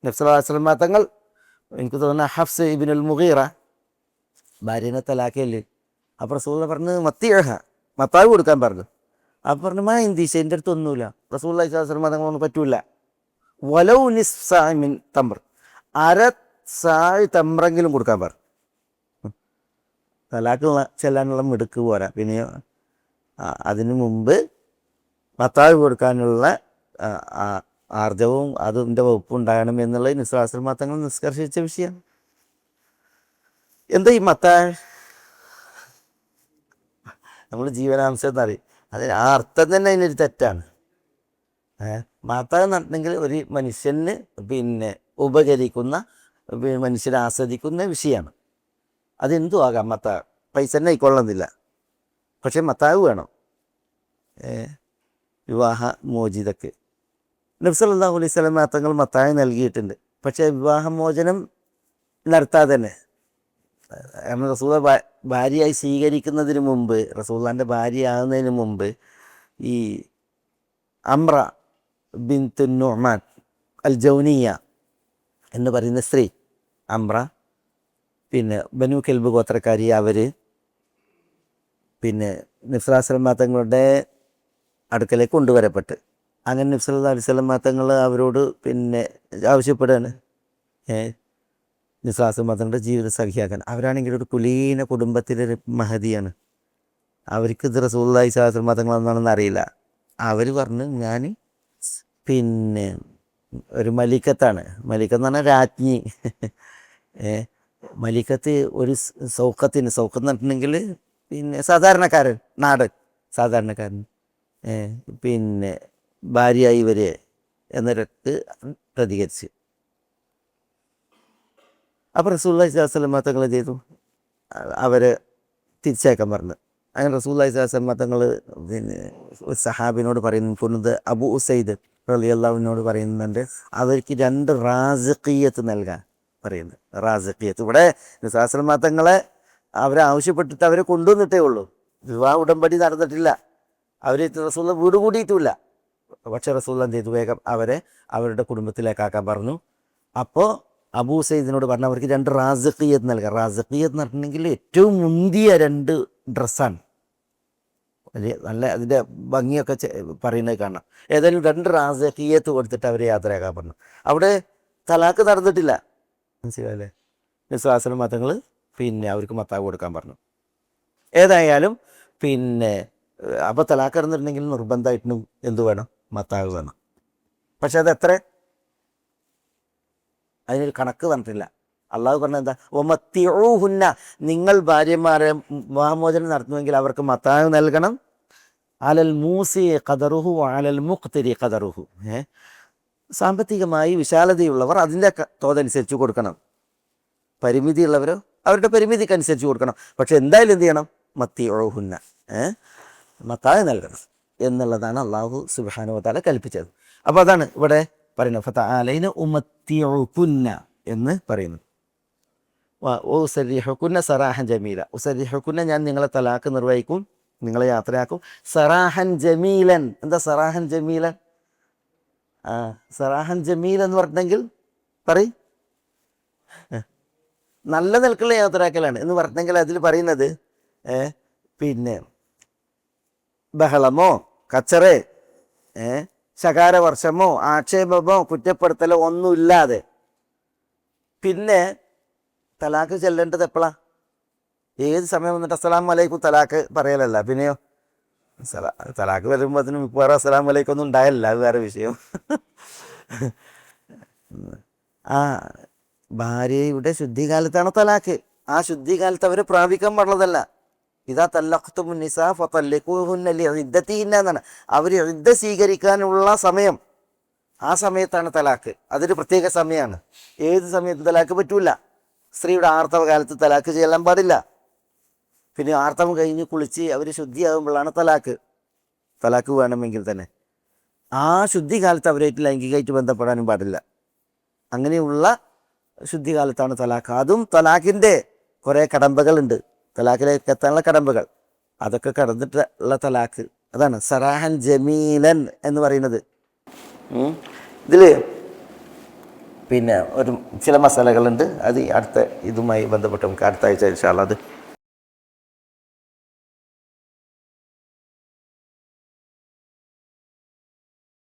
നബി സല്ലല്ലാഹു അലൈഹി വസല്ലം തങ്ങൾ, എനിക്ക് തോന്നുന്ന ഹഫ്സ് ഇബ്നുൽ മുഗീറ ഭാര്യനെ തലാക്കല്ലേ. അപ്പോൾ റസൂൽ പറഞ്ഞ് മത്തിയഹ, മത്താഹ് കൊടുക്കാൻ പറഞ്ഞു. അപ്പം പറഞ്ഞു മാ ഇന്ദീശ, എൻ്റെ അടുത്ത് ഒന്നുമില്ല. റസൂലുള്ളാഹി സ്വല്ലല്ലാഹു അലൈഹി വസല്ലം തങ്ങളൊന്നും പറ്റൂല. വലൗ നിസ്ഫ സാഇ മിൻ തംർ, അര സാഴ് തമ്രെങ്കിലും കൊടുക്കാൻ പറഞ്ഞു. തലാക്ക് ചെല്ലാനുള്ള മിടുക്ക് പോരാ, പിന്നെ അതിനു മുമ്പ് മത്താഹ് കൊടുക്കാനുള്ള ആർജവും അതിൻ്റെ വകുപ്പും ഉണ്ടാകണം എന്നുള്ളത് നബി സല്ലല്ലാഹു അലൈഹി വസല്ലം തങ്ങൾ നിഷ്കർഷിച്ച വിഷയം. എന്താ ഈ മത്താഹ്? നമ്മൾ ജീവനാംശം എന്നറിയും. അതിന് ആ അർത്ഥം തന്നെ അതിനൊരു തെറ്റാണ്. മത്താഹ് നടണമെങ്കിൽ ഒരു മനുഷ്യന് ഉപകരിക്കുന്ന, മനുഷ്യരെ ആസ്വദിക്കുന്ന വിഷയമാണ്. അതെന്തു ആകാം മത്താഹ്. പൈസ തന്നെ ആയിക്കൊള്ളുന്നില്ല, പക്ഷെ മത്താഹ് വേണം വിവാഹ മോചിതക്ക്. നബി സല്ലല്ലാഹു അലൈഹി വസല്ലം തങ്ങൾ മത്താഹ് നൽകിയിട്ടുണ്ട്. പക്ഷേ വിവാഹമോചനം നടത്താതെ തന്നെ റസൂൽ ഭാര്യയായി സ്വീകരിക്കുന്നതിന് മുമ്പ്, റസൂലുള്ളാഹിൻ്റെ ഭാര്യയാകുന്നതിന് മുമ്പ്, ഈ അംറ ബിൻത്ത് നുഅ്മാൻ അൽ ജൗനിയ എന്ന് പറയുന്ന സ്ത്രീ, അംറ ബനു കെൽബ് ഗോത്രക്കാരി, അവർ നബി സല്ലല്ലാഹു അലൈഹി വസല്ലം തങ്ങളുടെ അടുക്കലേക്ക് കൊണ്ടുവരപ്പെട്ട്, അങ്ങനെ നബി സല്ലല്ലാഹു അലൈഹി വസല്ലം തങ്ങൾ അവരോട് ആവശ്യപ്പെടുകയാണ് നബി സല്ലല്ലാഹു അലൈഹി വസല്ലം തങ്ങളുടെ ജീവിത സഖിയാക്കാൻ. അവരാണെങ്കിൽ ഒരു കുലീന കുടുംബത്തിലൊരു മഹതിയാണ്. അവർക്ക് ഇത് റസൂലുള്ളാഹി സ്വല്ലല്ലാഹു അലൈഹി വസല്ലം തങ്ങൾ എന്താണെന്ന് അറിയില്ല. അവർ പറഞ്ഞു ഞാൻ ഒരു മലിക്കത്താണ്. മലിക്കെന്ന് പറഞ്ഞാൽ രാജ്ഞി. മലിക്കത്ത് ഒരു സൗഖത്തിന്, സൗഖത്ത് എന്ന് പറഞ്ഞിട്ടുണ്ടെങ്കിൽ സാധാരണക്കാരൻ, നാടൻ സാധാരണക്കാരൻ ഭാര്യയായി വരെ എന്നൊക്കെ പ്രതികരിച്ച്. അപ്പോൾ റസൂലുള്ളാഹി സ്വല്ലല്ലാഹു അലൈഹി വസല്ലം തങ്ങൾ എന്ത് ചെയ്തു? അവരെ തിരിച്ചയക്കാൻ പറഞ്ഞു. അങ്ങനെ റസൂലുള്ളാഹി സ്വല്ലല്ലാഹു അലൈഹി വസല്ലം തങ്ങൾ ഒരു സഹാബിനോട് പറയുന്നു, കുന്നത് അബൂ ഉസൈദ് റളിയല്ലാഹു അൻഹുവിനോട് പറയുന്നുണ്ട്, അവർക്ക് 2 റാസിഖിയത്ത് നൽകാൻ പറയുന്നത്. റാസിഖിയത്ത് ഇവിടെ നബി സല്ലല്ലാഹു അലൈഹി വസല്ലം തങ്ങളെ അവരെ ആവശ്യപ്പെട്ടിട്ട് അവരെ കൊണ്ടുവന്നിട്ടേ ഉള്ളൂ. വിവാഹ ഉടമ്പടി നടന്നിട്ടില്ല, അവർ റസൂലുള്ള വീട് കൂടിയിട്ടുമില്ല. പക്ഷേ റസൂലുള്ള എന്ത് ചെയ്തു? വേഗം അവരെ അവരുടെ കുടുംബത്തിലേക്കാക്കാൻ പറഞ്ഞു. അപ്പോൾ അബൂ സയ്യിദിനോട് പറഞ്ഞ അവർക്ക് 2 റാസിഖിയത്ത് നൽകാം. റാസിഖിയത്ത് എന്ന് പറഞ്ഞിട്ടുണ്ടെങ്കിൽ ഏറ്റവും മുന്തിയ 2 ഡ്രസ്സാണ്. വലിയ നല്ല അതിൻ്റെ ഭംഗിയൊക്കെ പറയുന്നത് കാണാം. ഏതായാലും 2 റാസിഖിയത്ത് കൊടുത്തിട്ട് അവരെ യാത്രയാക്കാൻ പറഞ്ഞു. അവിടെ തലാക്ക് നടന്നിട്ടില്ല, മനസ്സിലായല്ലേ? നബി സല്ലല്ലാഹു അലൈഹി വസല്ലം തങ്ങൾ അവർക്ക് മത്താഹ് കൊടുക്കാൻ പറഞ്ഞു. ഏതായാലും അപ്പോൾ തലാക്ക് നടന്നിട്ടുണ്ടെങ്കിൽ നിർബന്ധമായിട്ടും എന്ത് വേണം? മത്താഹ് വേണം. പക്ഷെ അതെത്ര? അതിനൊരു കണക്ക് പറഞ്ഞിട്ടില്ല. അള്ളാഹു പറഞ്ഞത് എന്താ? വമത്തിഊഹുന്ന, നിങ്ങൾ ഭാര്യമാരെ വിവാഹമോചനം നടത്തുമെങ്കിൽ അവർക്ക് മത്താഹ് നൽകണം. അലൽ മൂസി ഖദറുഹു അലൽ മുഖ്തിരി ഖദറുഹു, സാമ്പത്തികമായി വിശാലതയുള്ളവർ അതിൻ്റെ തോതനുസരിച്ച് കൊടുക്കണം. പരിമിതിയുള്ളവരോ അവരുടെ പരിമിതിക്കനുസരിച്ച് കൊടുക്കണം. പക്ഷെ എന്തായാലും എന്ത് ചെയ്യണം? മത്തിഊഹുന്ന, മത്താഹ് നൽകണം എന്നുള്ളതാണ് അള്ളാഹു സുബ്ഹാനഹു വ തആല കൽപ്പിച്ചത്. അപ്പോൾ അതാണ് ഇവിടെ പറയുന്നത്, ഫതആലൈന ഉമത്തിഉകുന്ന എന്ന് പറയുന്നു. ഉസരിഹുകുന്ന സറാഹൻ ജമീല, ഉസരിഹുകുന്ന, ഞാൻ നിങ്ങളെ തലാക്ക് നിർവഹിക്കും, നിങ്ങളെ യാത്രയാക്കും. സറാഹൻ ജമീലൻ, എന്താ സറാഹൻ ജമീലൻ? സറാഹൻ ജമീൽ എന്ന് പറഞ്ഞെങ്കിൽ പറയും നല്ല നിലക്കുള്ള യാത്രാക്കലാണ് എന്ന് പറഞ്ഞെങ്കിൽ അതിൽ പറയുന്നത് പിന്നെ ബഹളമോ കച്ചറേ ശകാരവർഷമോ ആക്ഷേപമോ കുറ്റപ്പെടുത്തലോ ഒന്നുമില്ലാതെ. പിന്നെ തലാക്ക് ചെല്ലേണ്ടത് എപ്പോഴാ? ഏത് സമയം വന്നിട്ട് അസ്സലാമു അലൈക്കും തലാക്ക് പറയലല്ല. പിന്നെയോ തലാക്ക് വരുമ്പോൾ അതിന് മിക്കവാറും അസ്സലാമു അലൈക്കും ഒന്നും ഉണ്ടായല്ല, അത് വേറെ വിഷയം. ആ ഭാര്യയുടെ ശുദ്ധികാലത്താണ് തലാക്ക്. ആ ശുദ്ധികാലത്ത് അവരെ പ്രാപിക്കാൻ പാടുള്ളതല്ല. ഇതാ തല്ലഖ്തുമുൻ നിസാ ഫതല്ലിഖൂഹുന്ന ലിഇദ്ദത്തിഹിന്ന എന്നാണ്. അവർ ഇദ്ദ സ്വീകരിക്കാനുള്ള സമയം, ആ സമയത്താണ് തലാക്ക്. അതൊരു പ്രത്യേക സമയമാണ്. ഏത് സമയത്ത് തലാക്ക് പറ്റൂല. സ്ത്രീയുടെ ആർത്തവ കാലത്ത് തലാക്ക് ചെയ്യാൻ പാടില്ല. പിന്നെ ആർത്തവം കഴിഞ്ഞ് കുളിച്ച് അവർ ശുദ്ധിയാകുമ്പോഴാണ് തലാക്ക് വേണമെങ്കിൽ തന്നെ. ആ ശുദ്ധികാലത്ത് അവരായിട്ട് ലൈംഗികമായിട്ട് ബന്ധപ്പെടാനും പാടില്ല. അങ്ങനെയുള്ള ശുദ്ധികാലത്താണ് തലാക്ക്. അതും തലാഖിൻ്റെ കുറേ കടമ്പകളുണ്ട്, തലാഖിലേക്ക് എത്താനുള്ള കടമ്പകൾ. അതൊക്കെ കടന്നിട്ടുള്ള തലാക്ക്, അതാണ് സറാഹൻ ജമീലൻ എന്ന് പറയുന്നത്. ഇതിൽ പിന്നെ ചില മസാലകളുണ്ട്. അത് അടുത്ത ഇതുമായി ബന്ധപ്പെട്ട് നമുക്ക് അടുത്ത ആഴ്ച ഇൻഷാ അല്ലാഹ് അത്